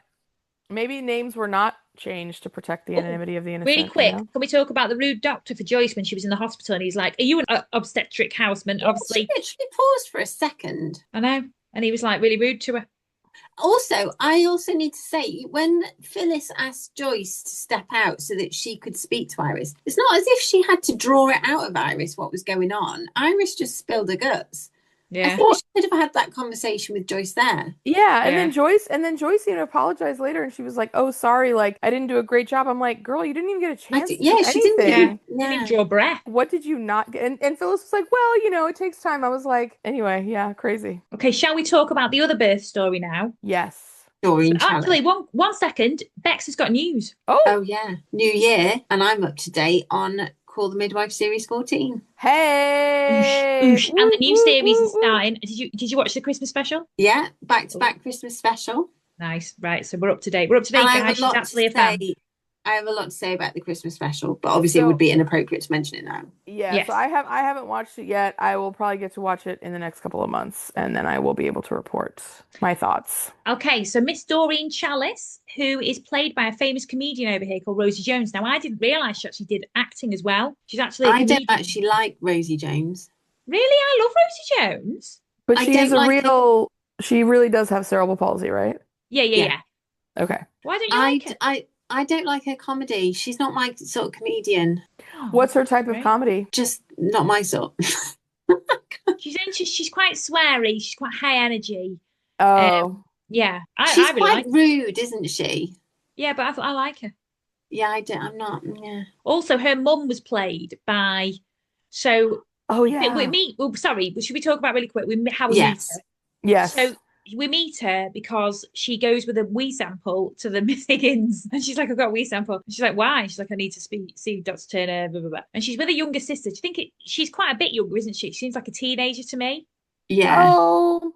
Maybe names were not changed to protect the anonymity of the innocent. Really quick, can we talk about the rude doctor for Joyce when she was in the hospital? And he's like, "Are you an obstetric houseman?" Obviously, she literally paused for a second. I know, and he was like really rude to her. Also, I also need to say, when Phyllis asked Joyce to step out so that she could speak to Iris, it's not as if she had to draw it out of Iris what was going on. Iris just spilled her guts. Yeah. I think she could have had that conversation with Joyce there. Yeah, and then Joyce apologized later, and she was like, "Oh, sorry, like I didn't do a great job." I'm like, "Girl, you didn't even get a chance." She didn't. You didn't draw breath. What did you not get? And Phyllis was like, "Well, it takes time." I was like, "Anyway, yeah, crazy." Okay, shall we talk about the other birth story now? Yes. Actually, one second. Bex has got news. Oh yeah, New Year, and I'm up to date on Call The Midwife Series 14. Hey! Oosh. And the new series is starting. Did you watch the Christmas special? Yeah, back-to-back Christmas special. Nice. Right, so we're up to date. Guys. She's actually a fan. I have a lot to say about the Christmas special, but obviously it would be inappropriate to mention it now. Yeah, yes. So I haven't watched it yet. I will probably get to watch it in the next couple of months, and then I will be able to report my thoughts. Okay, so Miss Doreen Chalice, who is played by a famous comedian over here called Rosie Jones. Now, I didn't realise she actually did acting as well. She's actually a comedian. I don't actually like Rosie Jones. Really? I love Rosie Jones. But she really does have cerebral palsy, right? Yeah. Okay. Why don't you like it? I don't like her comedy. She's not my sort of comedian. What's her type of comedy? Just not my sort. She's quite sweary. She's quite high energy. Oh. Yeah, She's I really quite like her. rude, isn't she? Yeah, but I like her. Yeah, I do. I'm not. Yeah. Also, her mum was played by. So Oh we yeah. meet. Oh, sorry, should we talk about really quick? How we meet her. Yes. So Yes. we meet her because she goes with a wee sample to the Miss Higgins, and she's like, "I've got a wee sample." And she's like, "Why?" She's like, "I need to see Dr. Turner." Blah, blah, blah. And she's with a younger sister. Do you think she's quite a bit younger, isn't she? She seems like a teenager to me. Yeah. Oh,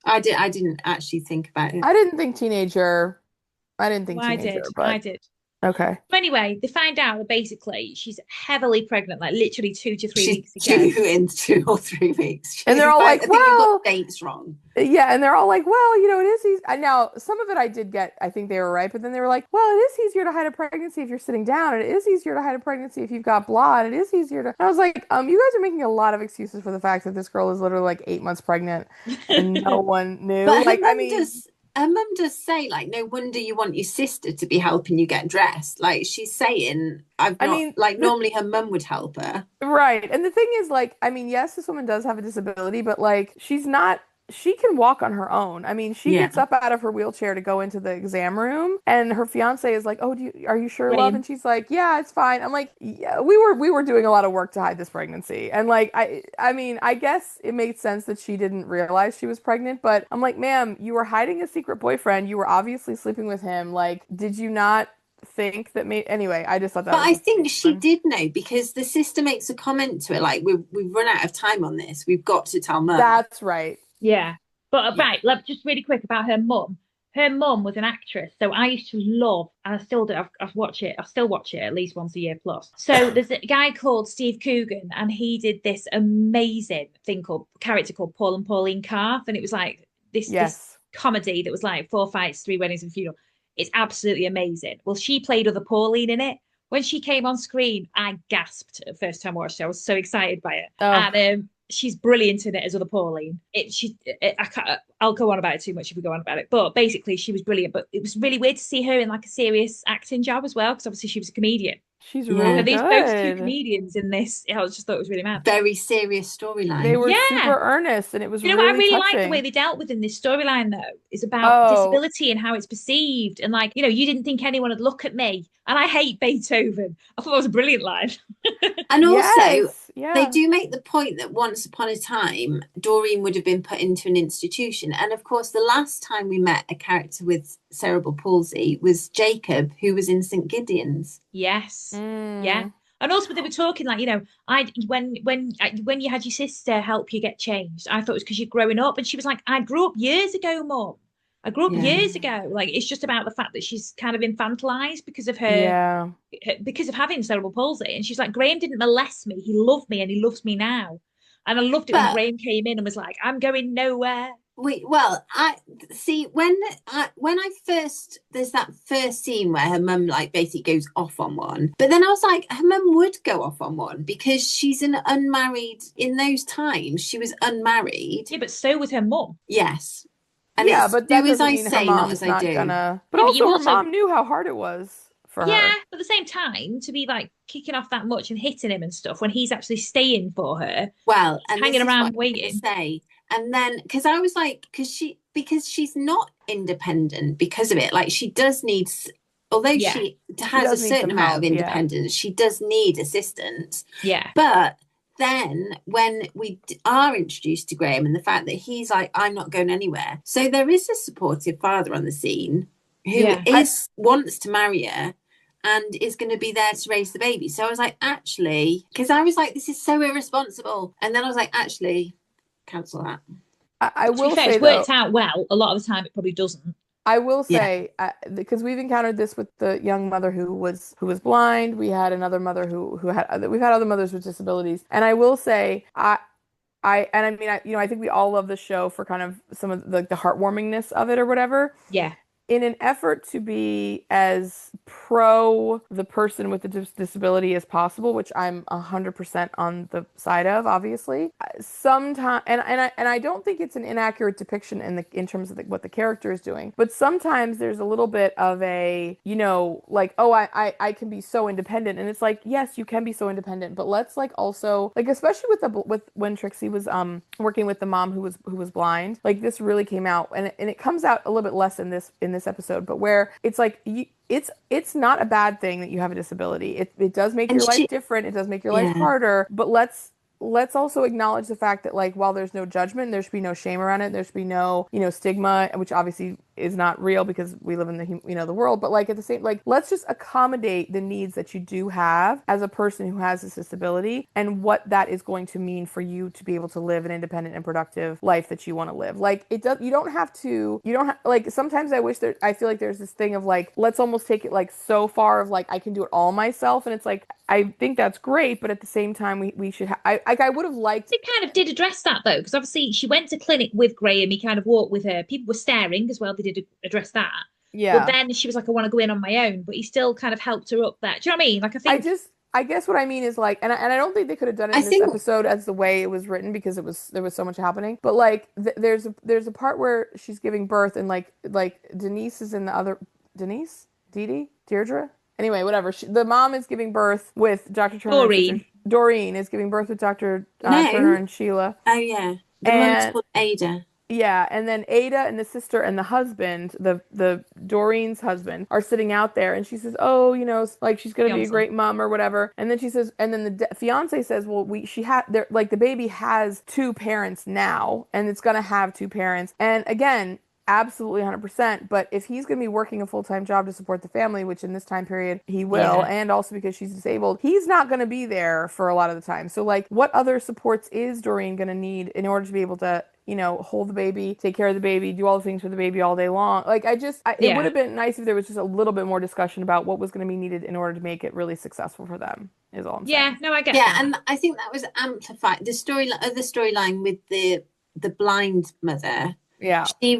I did. I didn't actually think about it. I didn't think teenager. I didn't think Well, I teenager, did. I but did. okay. But anyway, they find out that basically she's heavily pregnant, like literally 2 to 3 She's weeks ago. in 2 or 3 weeks. And they're all like, I think you've well, got dates wrong. yeah, and they're all like, well, it is easy. Now, some of it I did get, I think they were right, but then they were like, well, it is easier to hide a pregnancy if you're sitting down, and it is easier to hide a pregnancy if you've got blood. It is easier to. And I was like, you guys are making a lot of excuses for the fact that this girl is literally like 8 months pregnant and no one knew. But Like, I mean, her mum does say, like, no wonder you want your sister to be helping you get dressed. Like, she's saying, I mean, normally her mum would help her. right. And the thing is, like, I mean, yes, this woman does have a disability, but like, she can walk on her own. I mean, she Yeah. gets up out of her wheelchair to go into the exam room, and her fiance is like, "Oh, are you sure, love?" And she's like, "Yeah, it's fine." I'm like, "Yeah, we were doing a lot of work to hide this pregnancy." And like, I mean, I guess it made sense that she didn't realize she was pregnant, but I'm like, "Ma'am, you were hiding a secret boyfriend. You were obviously sleeping with him. Like, did you not think that anyway, I just thought that But was I just think she fun. did know because the sister makes a comment to her, like, we've run out of time on this. We've got to tell mum. That's right. Yeah. But Yeah. right, just really quick about her mum. Her mum was an actress, so I used to love, and I still do. I watch it. I still watch it at least once a year plus. So there's a guy called Steve Coogan, and he did this amazing character called Paul and Pauline Carth, and it was like this Yes. comedy that was like 4 fights, 3 weddings, and a funeral. It's absolutely amazing. Well, she played other Pauline in it. When she came on screen, I gasped the first time I watched it. I was so excited by it, Oh, and she's brilliant in it as other Pauline. I'll go on about it too much if we go on about it. But basically, she was brilliant. But it was really weird to see her in like a serious acting job as well, because obviously she was a comedian. she's Yeah. really So these both two good. comedians in this, I just thought it was really mad. Very serious They storyline. were Yeah. super earnest, and it was You know what I really really like the touching. way they dealt with in this storyline though is about Oh, disability and how it's perceived. And like, you didn't think anyone would look at me. And I hate Beethoven. I thought it was a brilliant line. And also, yes. they Yeah. do make the point that once upon a time, Doreen would have been put into an institution. And of course, the last time we met a character with cerebral palsy was Jacob, who was in St. Gideon's. Yes. Mm. Yeah. And also they were talking like, when you had your sister help you get changed, I thought it was because you're growing up. And she was like, I grew up years ago, Mum. I grew up Yeah. years ago. Like it's just about the fact that she's kind of infantilized because of Yeah. because of having cerebral palsy. And she's like, Graham didn't molest me. He loved me and he loves me now. And I loved it when But Graham came in and was like, I'm going nowhere. I see when I first there's that first scene where her mum like basically goes off on one, but then I was like, her mum would go off on one because she's an unmarried. In those times, she was unmarried. Yeah, but so was her mum. Yes, and Yeah, it's but do that as doesn't I mean her say, not mom's as I not do. gonna. But Yeah, but also, you her also mom knew how hard it was for Yeah, her. but at the same time, to be like kicking off that much and hitting him and stuff when he's actually staying for her, Well, and hanging this is what I around was gonna waiting. say, and then because I was like, because she's not independent because of it. Like she does need, although Yeah. she She has a does need certain some amount help, of yeah. independence, she does need assistance. Yeah. But then when we are introduced to Graham and the fact that he's like, I'm not going anywhere. So there is a supportive father on the scene who Yeah. wants to marry her and is going to be there to raise the baby. So I was like, actually, because I was like, this is so irresponsible. And then I was like, actually, cancel that. I To be will fair, say it's though, worked out well. A lot of the time, it probably doesn't. I will Yeah. say because we've encountered this with the young mother who was blind. We had another mother who had we've had other mothers with disabilities, and I will say I mean I think we all love the show for kind of some of the heartwarmingness of it or whatever. Yeah. In an effort to be as pro the person with the disability as possible, which I'm 100% on the side of, obviously. Sometimes, and I don't think it's an inaccurate depiction in terms of what the character is doing, but sometimes there's a little bit of a, you know, like, oh, I can be so independent, and it's like, yes, you can be so independent, but let's like also like, especially with when Trixie was working with the mom who was blind, like this really came out, and it comes out a little bit less in this episode, but where it's like it's not a bad thing that you have a disability. It does make your life different. It does make your life harder, but let's also acknowledge the fact that, like, while there's no judgment, there should be no shame around it. There should be no, you know, stigma, which obviously is not real because we live in the world. But like at the same, like, let's just accommodate the needs that you do have as a person who has this disability and what that is going to mean for you to be able to live an independent and productive life that you want to live. Like you don't have like, sometimes I feel like there's this thing of like, let's almost take it like so far of like, I can do it all myself. And it's like, I think that's great, but at the same time, we should I would have liked. It kind of did address that though, because obviously she went to clinic with Graham. He kind of walked with her. People were staring as well. They did address that. Yeah. But then she was like, I want to go in on my own. But he still kind of helped her up there. Do you know what I mean? Like, I guess what I mean is like, and I don't think they could have done it in this episode as the way it was written because there was so much happening. But like, there's a part where she's giving birth and like Denise is in the other Deirdre. Anyway, whatever. The mom is giving birth with Dr. Turner. Doreen is giving birth with Dr. Turner and Sheila. Oh, yeah. The mom's called Ada. Yeah, and then Ada and the sister and the husband, the Doreen's husband, are sitting out there, and she says, "Oh, you know, like she's gonna be a great mom or whatever." And then she says, and then the fiance says, "Well, the baby has two parents now, and it's gonna have two parents." And again, absolutely 100%. But if he's going to be working a full-time job to support the family, which in this time period he will, and also because she's disabled, he's not going to be there for a lot of the time. So like, what other supports is Doreen going to need in order to be able to, you know, hold the baby, take care of the baby, do all the things for the baby all day long? Like, it would have been nice if there was just a little bit more discussion about what was going to be needed in order to make it really successful for them, is all I'm saying. Yeah, no, I get that. And I think that was amplified. The storyline with the blind mother. Yeah. She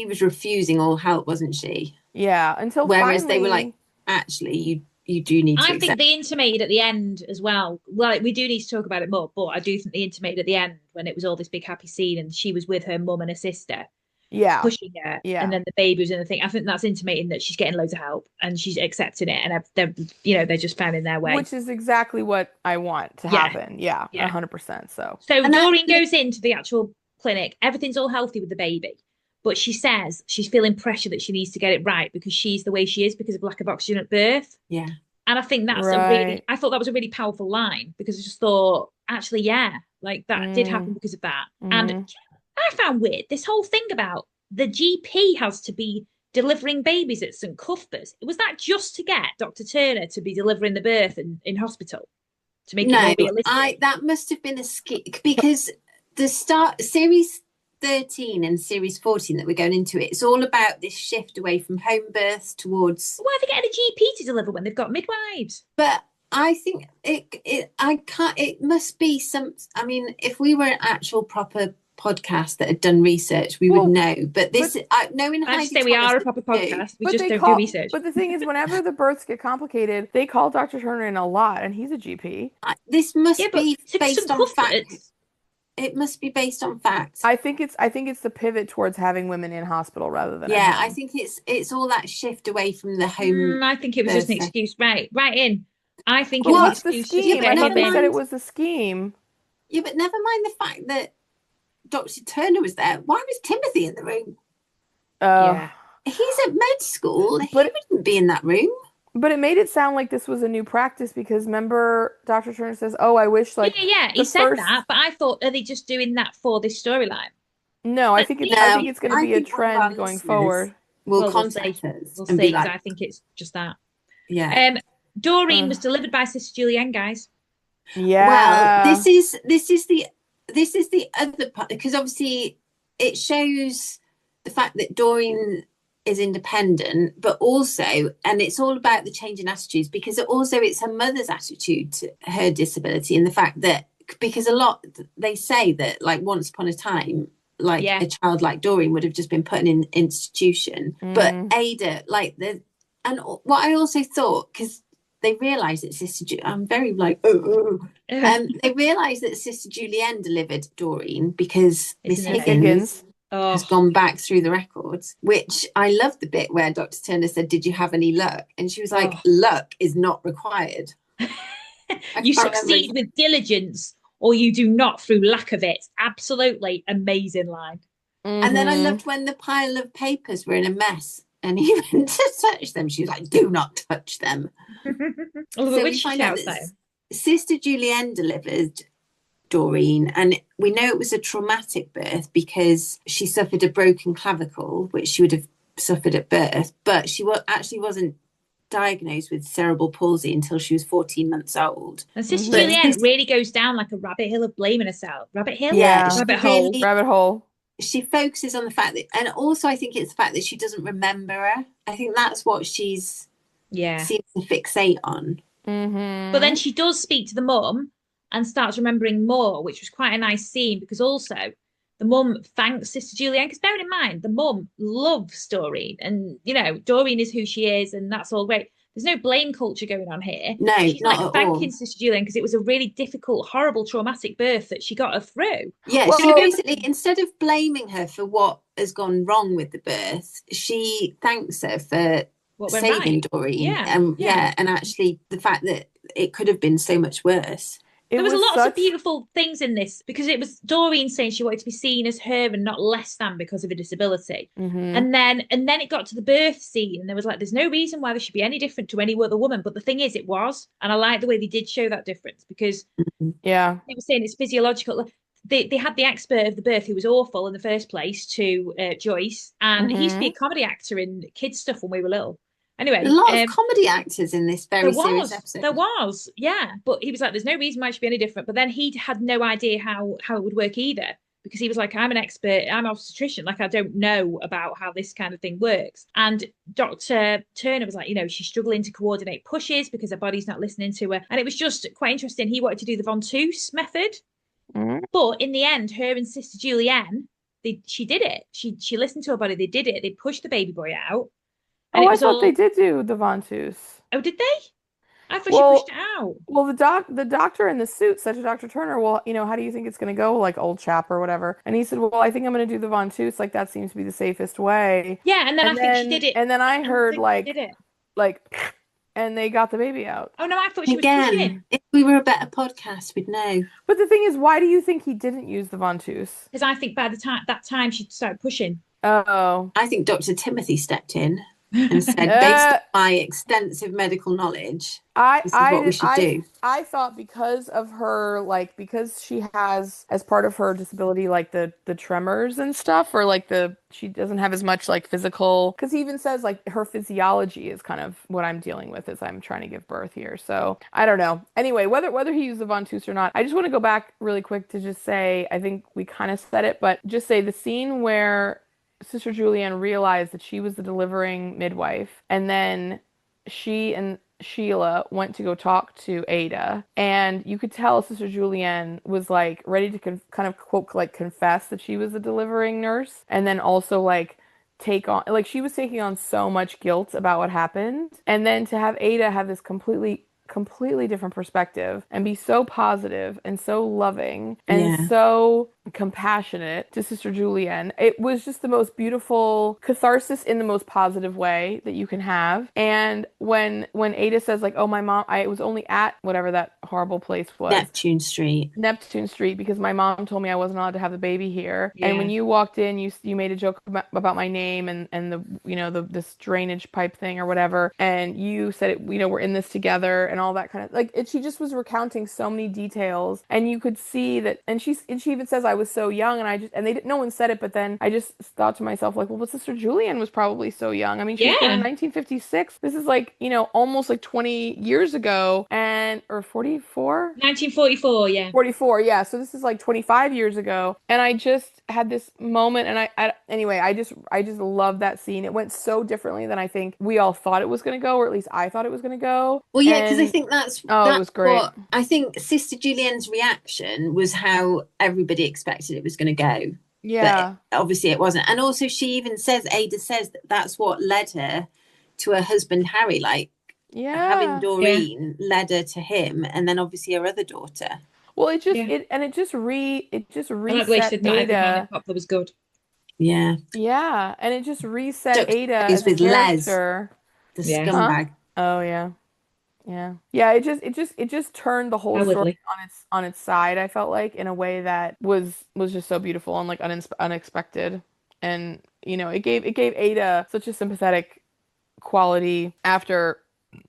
was refusing all help, wasn't she? Yeah, until whereas finally... they were like, actually, you do need to I think they intimated at the end as well. Well, we do need to talk about it more, but I do think they intimated at the end when it was all this big happy scene and she was with her mum and her sister. Yeah. Pushing her. Yeah. And then the baby was in the thing. I think that's intimating that she's getting loads of help and she's accepting it, and they're just finding their way. Which is exactly what I want to happen. Yeah. 100%. So Doreen goes into the actual clinic, everything's all healthy with the baby, but she says she's feeling pressure that she needs to get it right because she's the way she is because of lack of oxygen at birth. Yeah. And I think that's I thought that was a really powerful line because I just thought, actually, like that did happen because of that. And I found weird this whole thing about the GP has to be delivering babies at St Cuthbert's. Was that just to get Dr. Turner to be delivering the birth in hospital to make it more realistic? That must have been a skit because the start series 13 and series 14 that we're going into, it's all about this shift away from home births towards. Why are they getting a GP to deliver when they've got midwives? But I think it must be some. I mean, if we were an actual proper podcast that had done research, we would know. But knowing I say we are a proper podcast. We just don't do research. But the thing is, whenever the births get complicated, they call Dr. Turner in a lot, and he's a GP. This must be based on facts. It must be based on facts. I think it's the pivot towards having women in hospital rather than I think it's all that shift away from the home. I think it was just an excuse. Right in. I think it was an excuse. The scheme. I thought they said it was the scheme. Yeah, but never mind the fact that Dr. Turner was there. Why was Timothy in the room? He's at med school. He wouldn't be in that room. But it made it sound like this was a new practice because remember Dr. Turner says, "Oh, I wish like he said that." But I thought, are they just doing that for this storyline? No, I think it's going to be a trend going forward. We'll contact us. We'll see. Like, I think it's just that. Yeah. Doreen was delivered by Sister Julienne, guys. Yeah. Well, this is the other part because obviously it shows the fact that Doreen is independent, but also, and it's all about the change in attitudes because it's her mother's attitude to her disability and the fact that because a lot they say that like once upon a time a child like Doreen would have just been put in an institution, but Ada, like And what I also thought, because they realised that I'm very like, oh. They realised that Sister Julienne delivered Doreen because Miss Higgins has gone back through the records, which I love the bit where Dr. Turner said, "Did you have any luck?" And she was like, "Luck is not required." You succeed with diligence or you do not through lack of it. Absolutely amazing line. And then I loved when the pile of papers were in a mess and he went to touch them. She was like, "Do not touch them." So we find out that Sister Julienne delivered Doreen, and we know it was a traumatic birth because she suffered a broken clavicle, which she would have suffered at birth, but she actually wasn't diagnosed with cerebral palsy until she was 14 months old. And Sister Julienne really goes down like a rabbit hill of blaming herself. Rabbit hill? Yeah. Rabbit hole. Rabbit hole. She focuses on the fact that, and also I think it's the fact that she doesn't remember her. I think that's what she's seems to fixate on. But then she does speak to the mum and starts remembering more, which was quite a nice scene because also the mum thanks Sister Julienne, because bearing in mind, the mum loves Doreen and, you know, Doreen is who she is and that's all great. There's no blame culture going on here. No, she's not like at thanking all. Sister Julienne because it was a really difficult, horrible, traumatic birth that she got her through. Yeah, she basically, instead of blaming her for what has gone wrong with the birth, she thanks her for saving Doreen. And actually the fact that it could have been so much worse. There was lots of beautiful things in this because it was Doreen saying she wanted to be seen as her and not less than because of a disability. And then it got to the birth scene and there was like, there's no reason why they should be any different to any other woman. But the thing is, it was. And I like the way they did show that difference because they were saying it's physiological. They had the expert of the birth who was awful in the first place to Joyce. And he used to be a comedy actor in kids stuff when we were little. Anyway, a lot of comedy actors in this very serious episode. There was, yeah. But he was like, there's no reason why it should be any different. But then he had no idea how it would work either. Because he was like, I'm an expert, I'm an obstetrician. Like, I don't know about how this kind of thing works. And Dr. Turner was like, you know, she's struggling to coordinate pushes because her body's not listening to her. And it was just quite interesting. He wanted to do the ventouse method. But in the end, her and Sister Julienne, she did it. She listened to her body. They did it. They pushed the baby boy out. And I thought they did do the ventouse. Oh, did they? I thought she pushed it out. Well, the doctor in the suit said to Dr. Turner, well, you know, how do you think it's going to go, like old chap or whatever? And he said, well, I think I'm going to do the ventouse. Like, that seems to be the safest way. Yeah, and then I think she did it. And then I heard, and they got the baby out. Oh, no, I thought she was pushing. If we were a better podcast, we'd know. But the thing is, why do you think he didn't use the ventouse? Because I think by that time she started pushing. Oh. I think Dr. Timothy stepped in and said, based on my extensive medical knowledge, this is what we should do. I thought because of her, like, because she has, as part of her disability, like the tremors and stuff, or like she doesn't have as much like physical, because he even says like her physiology is kind of what I'm dealing with as I'm trying to give birth here. So I don't know. Anyway, whether he used the ventouse or not, I just want to go back really quick to just say, I think we kind of said it, but just say the scene where Sister Julienne realized that she was the delivering midwife, and then she and Sheila went to go talk to Ada, and you could tell Sister Julienne was like ready to kind of quote like confess that she was the delivering nurse, and then also like take on, like, she was taking on so much guilt about what happened, and then to have Ada have this completely different perspective and be so positive and so loving and so compassionate to Sister Julienne. It was just the most beautiful catharsis in the most positive way that you can have. And when Ada says like, oh, my mom, I was only at whatever that horrible place was. Neptune Street, because my mom told me I wasn't allowed to have the baby here. Yeah. And when you walked in, you made a joke about my name and the, you know, this drainage pipe thing or whatever. And you said, you know, we're in this together and all that kind of, like, she just was recounting so many details, and you could see that, and she even says I was so young, and no one said it, but then I just thought to myself, like, well, but Sister Julienne was probably so young. I mean, she was born in 1956. This is like, you know, almost like 20 years ago, or 44? 1944, yeah. 44, yeah. So this is like 25 years ago, and I just had this moment, and I just love that scene. It went so differently than I think we all thought it was going to go, or at least I thought it was going to go. Well, yeah, because I think that's it was great. I think Sister Julienne's reaction was how everybody expected it was going to go. Yeah. But obviously it wasn't. And also Ada says that that's what led her to her husband Harry. Like having Doreen led her to him, and then obviously her other daughter. Well, it just reset not Ada. That was good. Yeah. Yeah, and it just reset Ada as a with character. Les, the scumbag. Oh yeah. Yeah. It just turned the whole story on its side. I felt like in a way that was just so beautiful and like unexpected, and it gave Ada such a sympathetic quality after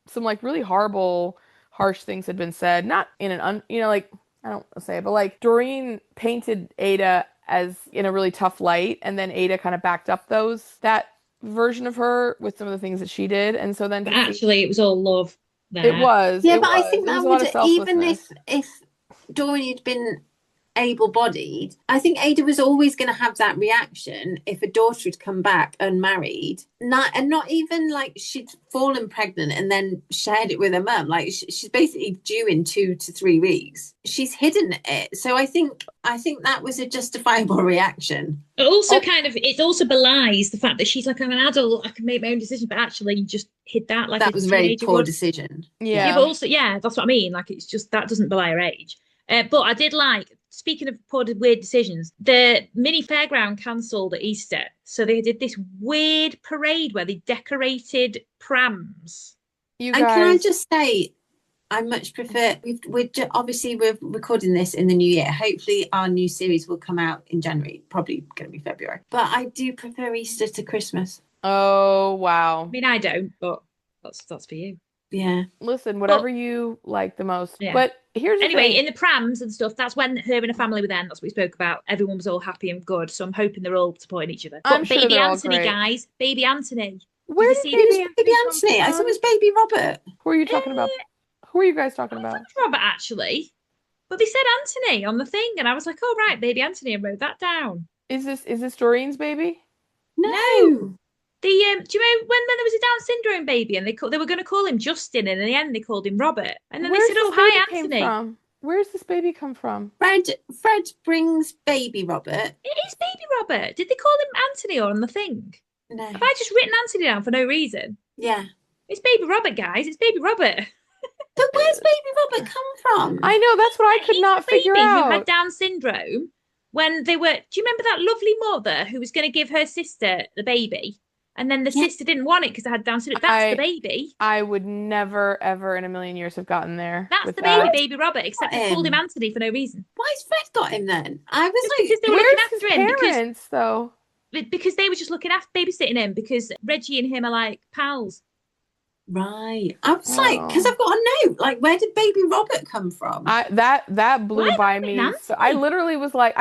some like really horrible, harsh things had been said. Not in an like I don't say it, but like Doreen painted Ada as in a really tough light, and then Ada kind of backed up that version of her with some of the things that she did, and so then actually it was all love. It was. Yeah, but I think that would, even if Doreen had been able-bodied, I think Ada was always going to have that reaction if a daughter had come back unmarried, not even like she'd fallen pregnant and then shared it with her mum. Like she's basically due in 2 to 3 weeks. She's hidden it, so I think that was a justifiable reaction. It also it also belies the fact that she's like, I'm an adult, I can make my own decisions, but actually you just hid that. Like that was a very poor decision. Yeah, but also that's what I mean. Like it's just that doesn't belie her age. But I did like, speaking of poor weird decisions, the mini fairground cancelled at Easter, so they did this weird parade where they decorated prams. And can I just say, I much prefer. We're recording this in the new year. Hopefully, our new series will come out in January. Probably going to be February. But I do prefer Easter to Christmas. Oh wow! I mean, I don't, but that's for you. Yeah. Listen, whatever you like the most. Yeah. But here's the thing. In the prams and stuff, that's when her and her family were then. That's what we spoke about. Everyone was all happy and good. So I'm hoping they're all supporting each other. I'm sure baby they're Anthony, all great. guys. Baby Anthony. Where did baby Anthony? I thought it was baby Robert. Who are you talking about? Who are you guys talking about? Robert, actually. But they said Anthony on the thing, and I was like, oh, right, baby Anthony, and wrote that down. Is this Doreen's baby? No. Do you know when there was a Down syndrome baby and they were going to call him Justin, and in the end they called him Robert, and then they said, "Oh, hi, Anthony." Where's this baby come from? Fred brings baby Robert. It is baby Robert. Did they call him Anthony or on the thing? No. Have I just written Anthony down for no reason? Yeah. It's baby Robert, guys. It's baby Robert. But where's baby Robert come from? I know, that's what I could not figure out. Who had Down syndrome when they were. Do you remember that lovely mother who was going to give her sister the baby? And then the sister didn't want it because it had Down syndrome. That's the baby. I would never, ever in a million years have gotten there. That's the baby Robert, except they called him Anthony for no reason. Why's Fred got him then? I was just because they were looking after him. Parents, though? Because they were just looking after, babysitting him, because Reggie and him are like pals. Right. I was like, because I've got a note. Like, where did baby Robert come from? That blew by me. So I literally was like,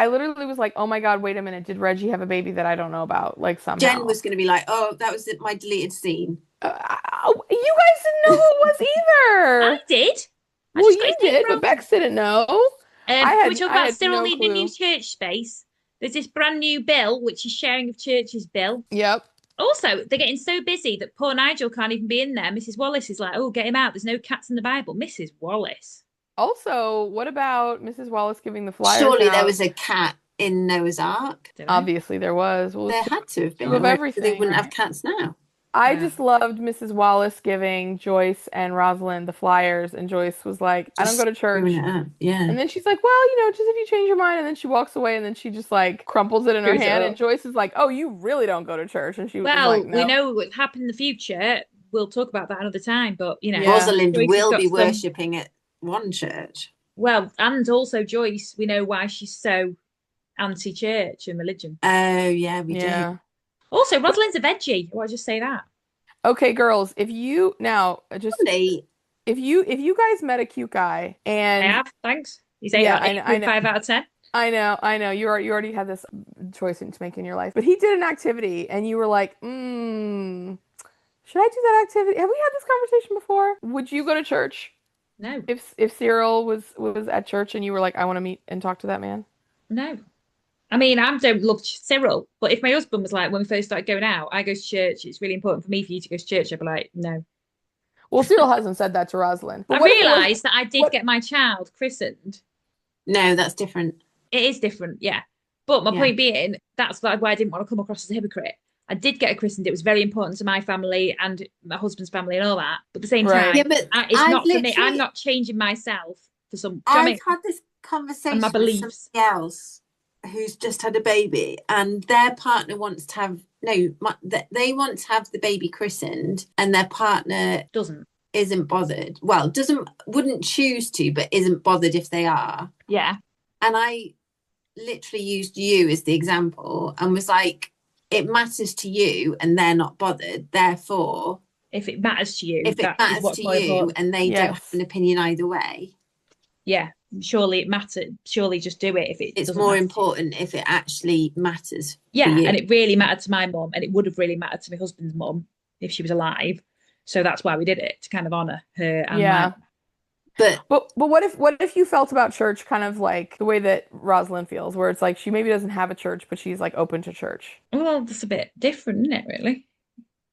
oh my God, wait a minute. Did Reggie have a baby that I don't know about? Like somehow. Jenn was going to be like, oh, that was my deleted scene. You guys didn't know who it was either. I did. Well, you did, but Bex didn't know. We talk about Cyril needing a new church space. There's this brand new bill, which is sharing of churches bill. Yep. Also, they're getting so busy that poor Nigel can't even be in there. Mrs. Wallace is like, oh, get him out. There's no cats in the Bible. Mrs. Wallace. Also, what about Mrs. Wallace giving the flyers Surely out? there was a cat in Noah's Ark. Obviously there was. Well, there had to have been. Of everything, they wouldn't have cats now. I just loved Mrs. Wallace giving Joyce and Rosalind the flyers, and Joyce was like, I don't go to church. Yeah. And then she's like, well, just if you change your mind. And then she walks away, and then she just like crumples it in her hand. And Joyce is like, oh, you really don't go to church. And she was like, no. We know what happened in the future. We'll talk about that another time. But, Rosalind will be worshipping at one church. Well, and also Joyce, we know why she's so anti-church and religion. Oh, yeah, we do. Also, Rosalind's a veggie. Why just say that? Okay, girls, if you if you guys met a cute guy and I have, thanks. He's 8.5 out of 10. I know. You already had this choice to make in your life, but he did an activity, and you were like, should I do that activity? Have we had this conversation before? Would you go to church? No. If Cyril was at church and you were like, I want to meet and talk to that man? No. I mean, I don't love Cyril, but if my husband was like, when we first started going out, I go to church, it's really important for you to go to church, I'd be like, no. Well, Cyril hasn't said that to Rosalind. I realised that I did get my child christened. No, that's different. It is different, yeah. But my point being, that's why I didn't want to come across as a hypocrite. I did get christened. It was very important to my family and my husband's family and all that. But at the same Right. time, Yeah, but it's I've not for me. literally- I'm not changing myself for some. Do you know what I I've mean? had this conversation And my with beliefs. somebody else who's just had a baby, and their partner wants to have they want to have the baby christened, and their partner isn't bothered. Well, wouldn't choose to, but isn't bothered if they are. Yeah. And I literally used you as the example and was like, it matters to you and they're not bothered, therefore if it matters to you, if it matters to you important. And they don't have an opinion either way, surely it matters. Surely just do it if it's more important if it actually matters. And it really mattered to my mum, and it would have really mattered to my husband's mum if she was alive. So that's why we did it, to kind of honor her and my... But what if you felt about church kind of like the way that Rosalind feels, where it's like she maybe doesn't have a church, but she's like open to church? Well, that's a bit different, isn't it, really?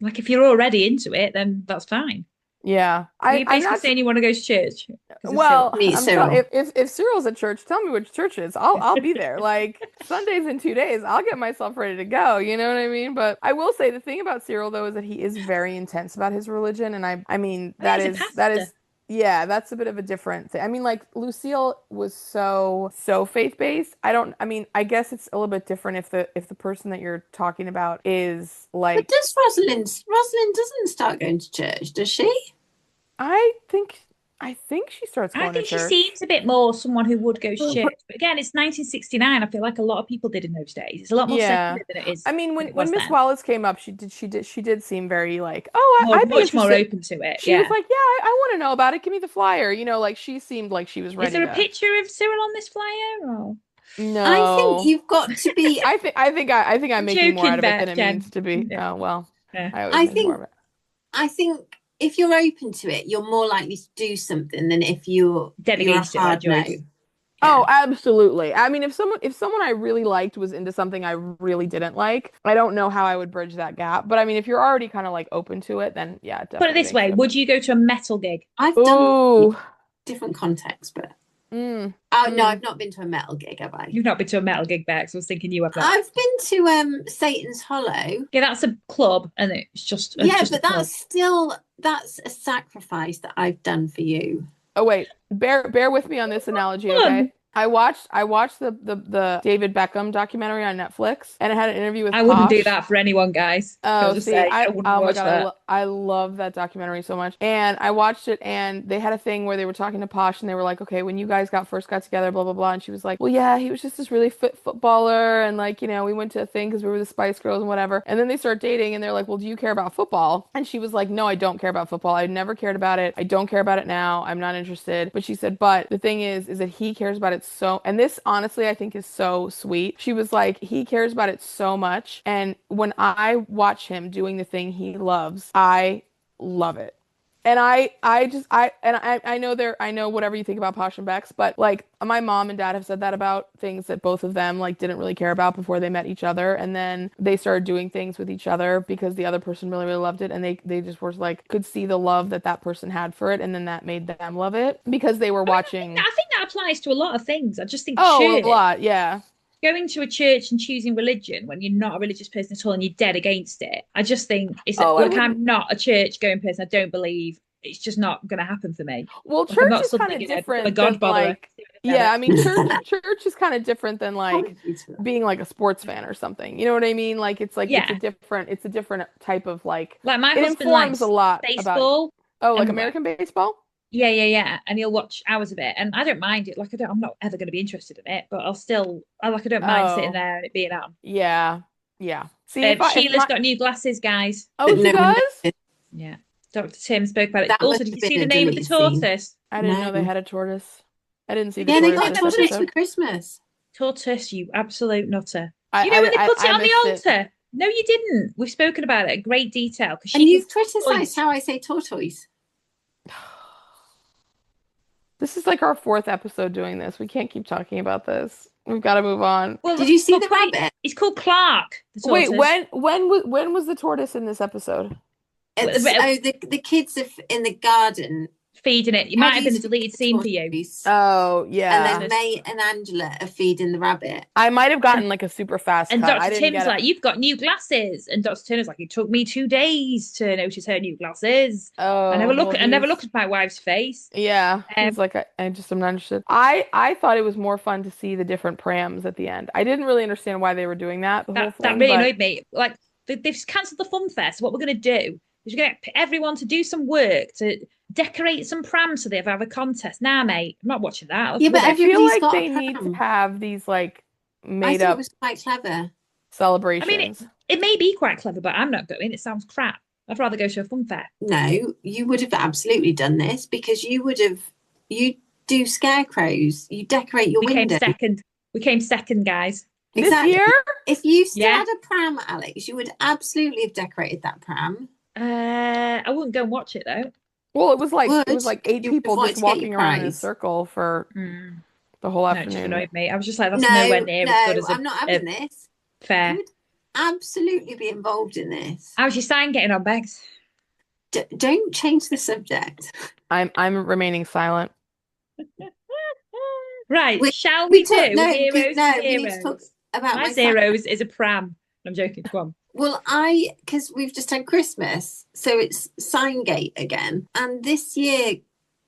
Like if you're already into it, then that's fine. Yeah. You're basically saying you want to go to church. Well, if Cyril's at church, tell me which church it is. I'll be there. Like Sundays in 2 days, I'll get myself ready to go. You know what I mean? But I will say the thing about Cyril though is that he is very intense about his religion, and I mean that is yeah, that's a bit of a different thing. I mean, like Lucille was so faith-based. I guess it's a little bit different if the person that you're talking about is like. But does Rosalind doesn't start going to church, does she? I think she starts going to church. I think she seems a bit more someone who would go to church. But again, it's 1969. I feel like a lot of people did in those days. It's a lot more secular than it is. I mean, when Miss then. Wallace came up, she did seem very like, I'd be much more open to it. She was like, I want to know about it. Give me the flyer. You know, like she seemed like she was ready. Is there a picture of Cyril on this flyer? Or? No, I think you've got to be. I think I'm making more out of it than it Jenn. means to be. Yeah. Oh well. Yeah. I think if you're open to it, you're more likely to do something than if you're dedicated to it. No. Yeah. Oh, absolutely. I mean, if someone I really liked was into something I really didn't like, I don't know how I would bridge that gap. But I mean, if you're already kind of like open to it, then yeah, definitely. Put it this way: would you go to a metal gig? I've done different contexts, but. No, I've not been to a metal gig, have I? You've not been to a metal gig, Bex. I was thinking you have that. I've been to Satan's Hollow. Yeah, that's a club, and it's just that's a sacrifice that I've done for you. Oh wait, bear with me on this analogy, okay? I watched the David Beckham documentary on Netflix, and it had an interview with. I wouldn't do that for anyone, guys. Oh, see, I wouldn't watch that. I love that documentary so much, and I watched it, and they had a thing where they were talking to Posh, and they were like, "Okay, when you guys first got together, blah blah blah," and she was like, "Well, yeah, he was just this really fit footballer, and like, you know, we went to a thing because we were the Spice Girls and whatever." And then they start dating, and they're like, "Well, do you care about football?" And she was like, "No, I don't care about football. I never cared about it. I don't care about it now. I'm not interested." But she said, "But the thing is that he cares about it so," and this honestly I think is so sweet. She was like, "He cares about it so much, and when I watch him doing the thing he loves, I love it." And I know whatever you think about Posh and Bex, but like my mom and dad have said that about things that both of them like didn't really care about before they met each other, and then they started doing things with each other because the other person really really loved it, and they just were like could see the love that person had for it, and then that made them love it because they were watching. I think that applies to a lot of things. I just think a lot, yeah. Going to a church and choosing religion when you're not a religious person at all and you're dead against it, I just think I'm not a church going person. I don't believe it's just not going to happen for me. Well, church is kind of different than like, yeah, I mean, church is kind of different than like being like a sports fan or something. You know what I mean? Like it's like it's a different type of like my husband informs likes a lot baseball. Like American baseball. Yeah. And he'll watch hours of it. And I don't mind it. Like, I'm not ever going to be interested in it, but I don't mind sitting there and it being on. Yeah. See, Sheila's got new glasses, guys. Oh, she does? Yeah. Dr. Tim spoke about it. Also, did you see the name of the tortoise? I didn't know they had a tortoise. I didn't see the tortoise. Yeah, they got a tortoise for Christmas. Tortoise, you absolute nutter. You know when they put it on the altar? No, you didn't. We've spoken about it in great detail. And you've criticised how I say tortoise. This is like our 4th episode doing this. We can't keep talking about this. We've got to move on. Well, did you see the rabbit? It's called Clark. Wait, when was the tortoise in this episode? The kids in the garden feeding it. It might have been a deleted scene for you. Oh, yeah. And then May and Angela are feeding the rabbit. I might have gotten like a super fast and cut. Dr. Tim's like, you've got new glasses. And Dr. Turner's like, it took me 2 days to notice her new glasses. Oh, I never look at my wife's face. Yeah. He's like, I'm not interested. I thought it was more fun to see the different prams at the end. I didn't really understand why they were doing that. That really annoyed me. Like, they've cancelled the fun fair. So what we're going to do is we're going to get everyone to do some work to decorate some prams so they have a contest. Nah, mate, I'm not watching that. Yeah, but I feel like got they need to have these like made I thought up it was quite clever. celebrations. I mean, it may be quite clever, but I'm not going. It sounds crap. I'd rather go to a fun fair. No, you would have absolutely done this because you do scarecrows. You decorate your window. We came second, guys. Exactly. This year? If you still had a pram, Alex, you would absolutely have decorated that pram. I wouldn't go and watch it though. Well, it was like 8 people just walking around in a circle for the whole afternoon. It just annoyed me. I was just like, that's nowhere near as good as I'm not having this. Fair. You would absolutely be involved in this. How's your sign getting on, Bex? Don't change the subject. I'm remaining silent. Right, shall we do heroes and we need to talk about my zeros is a pram. I'm joking. Come on. Well, because we've just had Christmas, so it's Signgate again. And this year,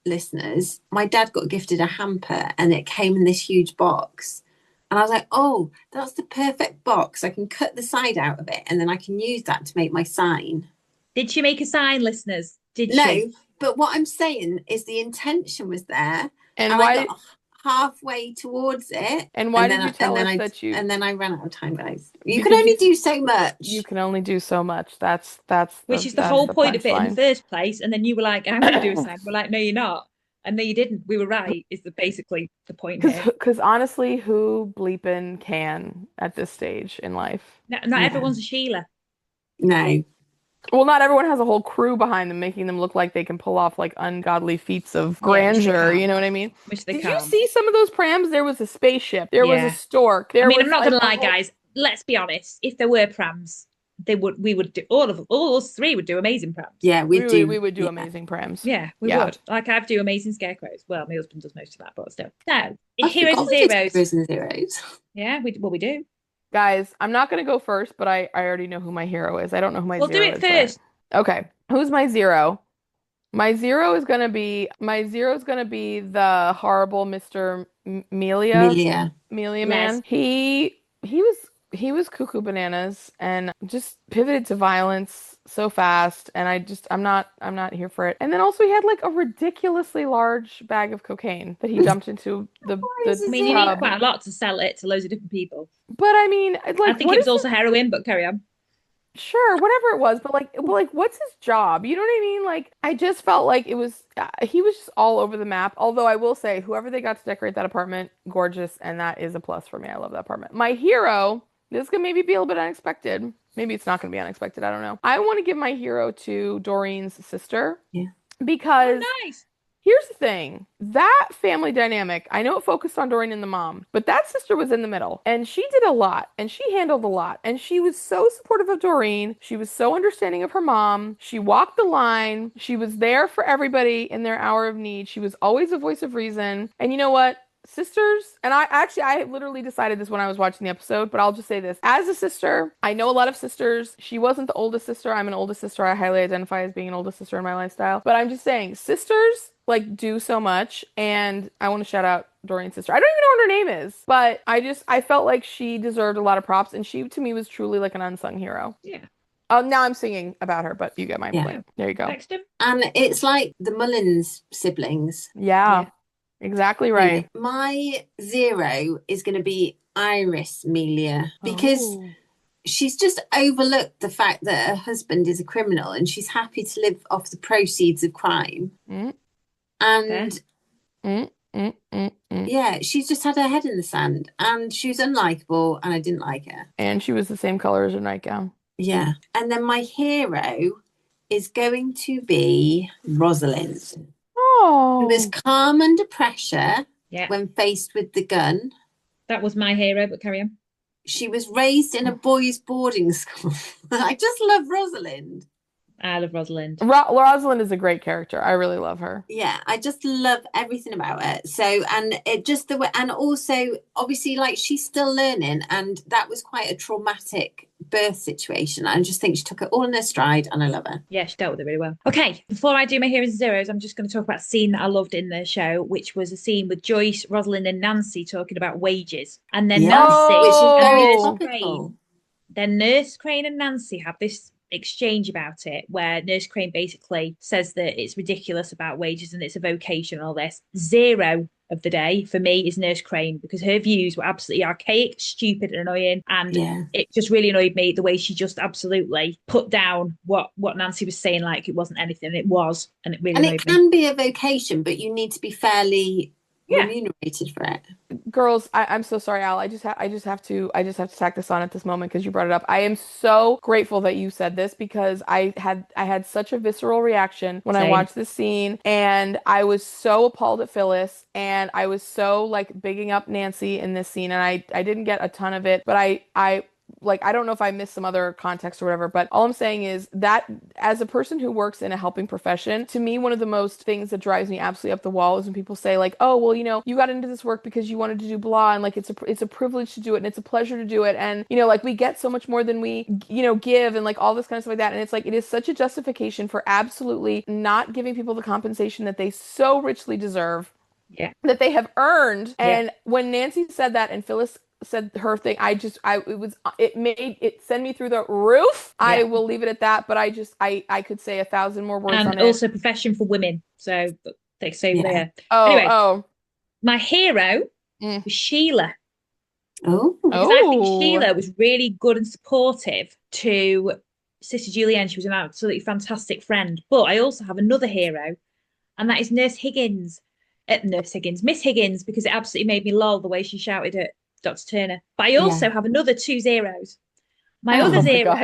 listeners, my dad got gifted a hamper and it came in this huge box. And I was like, oh, that's the perfect box. I can cut the side out of it and then I can use that to make my sign. Did she make a sign, listeners? No, but what I'm saying is the intention was there. And why? I got halfway towards it. And why did you tell us that you? And then I ran out of time, guys. You can only do so much. You can only do so much. That's which is the whole point of it in the first place. And then you were like, I'm going to do a sign. We're like, no, you're not. And no, you didn't. We were right. Is basically the point here. Because honestly, who bleeping can at this stage in life? Not everyone's a Sheila. No. Well, not everyone has a whole crew behind them, making them look like they can pull off like ungodly feats of grandeur. You know what I mean? Did you see some of those prams? There was a spaceship. There was a stork. I'm not gonna lie, guys. Let's be honest. If there were prams, we would do all us three would do amazing prams. Yeah, we would do amazing prams. Yeah, we would. Like I'd do amazing scarecrows. Well, my husband does most of that, but still. So heroes and zeros. Heroes and zeros. Yeah, we do. Guys, I'm not going to go first, but I already know who my hero is. I don't know who my zero is. We'll do it first. Okay. Who's my zero? My zero is going to be the horrible Mr. Melia man. He was cuckoo bananas and just pivoted to violence so fast, and I'm not here for it. And then also he had like a ridiculously large bag of cocaine that he dumped into the I mean, you need quite a lot to sell it to loads of different people. But I mean, like, I think it was also heroin, but carry on. Sure, whatever it was, but like, what's his job? You know what I mean? Like, I just felt like he was just all over the map. Although I will say, whoever they got to decorate that apartment, gorgeous, and that is a plus for me. I love that apartment. My hero, this could maybe be a little bit unexpected. Maybe it's not going to be unexpected. I don't know. I want to give my hero to Doreen's sister. Yeah. Because nice. Here's the thing. That family dynamic, I know it focused on Doreen and the mom, but that sister was in the middle. And she did a lot. And she handled a lot. And she was so supportive of Doreen. She was so understanding of her mom. She walked the line. She was there for everybody in their hour of need. She was always a voice of reason. And you know what? Sisters, and I literally decided this when I was watching the episode, but I'll just say this. As a sister, I know a lot of sisters. She wasn't the oldest sister. I'm an oldest sister. I highly identify as being an oldest sister in my lifestyle. But I'm just saying, sisters, like, do so much. And I want to shout out Doreen's sister. I don't even know what her name is, but I felt like she deserved a lot of props. And she, to me, was truly like an unsung hero. Yeah. Now I'm singing about her, but you get my point. There you go. Next him. And it's like the Mullins siblings. Yeah. Exactly right. My zero is going to be Iris Melia because she's just overlooked the fact that her husband is a criminal and she's happy to live off the proceeds of crime. And yeah, she's just had her head in the sand and she was unlikable and I didn't like her. And she was the same color as her nightgown. Yeah. And then my hero is going to be Rosalind. Who was calm under pressure when faced with the gun. That was my hero, but carry on. She was raised in a boys' boarding school. I just love Rosalind. I love Rosalind. Rosalind is a great character. I really love her. Yeah, I just love everything about it. So, and it just the way, and also obviously, like, she's still learning, and that was quite a traumatic birth situation. I just think she took it all in her stride, and I love her. Yeah, she dealt with it really well. Okay, before I do my heroes and zeros, I'm just going to talk about a scene that I loved in the show, which was a scene with Joyce, Rosalind, and Nancy talking about wages, and then Nancy, which is very Nurse topical. Crane, then Nurse Crane and Nancy have this exchange about it where Nurse Crane basically says that it's ridiculous about wages and it's a vocation and all this. Zero of the day for me is Nurse Crane, because her views were absolutely archaic, stupid, and annoying, and it just really annoyed me the way she just absolutely put down what Nancy was saying like it wasn't anything. It was, and it really annoyed me. And it can be a vocation, but you need to be fairly remunerated for it. Girls, I'm so sorry, Al. I just have to tack this on at this moment because you brought it up. I am so grateful that you said this, because I had such a visceral reaction when I watched this scene, and I was so appalled at Phyllis, and I was so like bigging up Nancy in this scene, and I didn't get a ton of it, but I don't know if I missed some other context or whatever, but all I'm saying is that as a person who works in a helping profession, to me, one of the most things that drives me absolutely up the wall is when people say like, oh, well, you got into this work because you wanted to do blah, and like it's a privilege to do it, and it's a pleasure to do it, and like we get so much more than we give, and like all this kind of stuff like that, and it's like it is such a justification for absolutely not giving people the compensation that they so richly deserve, that they have earned. And when Nancy said that and Phyllis said her thing, it made it send me through the roof. I will leave it at that, but I could say 1,000 more words on it. And also profession for women, so they say there. Anyway, my hero was Sheila. Because I think Sheila was really good and supportive to Sister Julienne. She was an absolutely fantastic friend. But I also have another hero, and that is Miss Higgins, because it absolutely made me lol the way she shouted at Dr. Turner. But I also have another 2 zeros. My other zero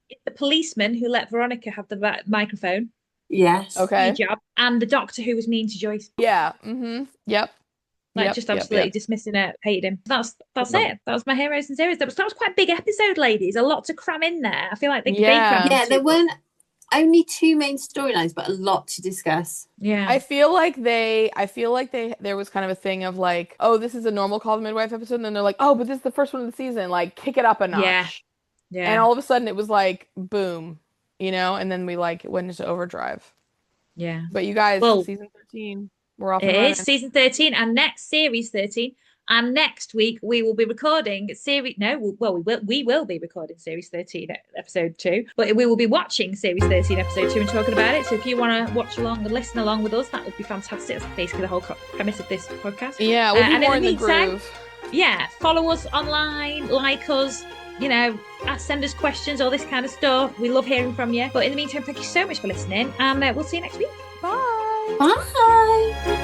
is the policeman who let Veronica have the microphone. Yes. Okay. Job, and the doctor who was mean to Joyce. Yeah. Mm-hmm. Yep. Just absolutely dismissing it, hated him. That's it. That was my heroes and zeros. That was quite a big episode, ladies. A lot to cram in there. I feel like they crammed there weren't only 2 main storylines, but a lot to discuss. Yeah. I feel like there was kind of a thing of like, oh, this is a normal Call the Midwife episode, and then they're like, oh, but this is the first one of the season, like kick it up a notch. Yeah. And all of a sudden it was like boom, and then we like went into overdrive. Yeah. But you guys, season 13, we're off. It is season 13, and next series 13. And next week we will be recording series. No, well, we will be recording series 13, episode 2. But we will be watching series 13, episode 2, and talking about it. So if you want to watch along and listen along with us, that would be fantastic. That's basically the whole premise of this podcast. Yeah, we'll be more in the groove. Yeah, follow us online, like us. Send us questions, all this kind of stuff. We love hearing from you. But in the meantime, thank you so much for listening, and we'll see you next week. Bye. Bye.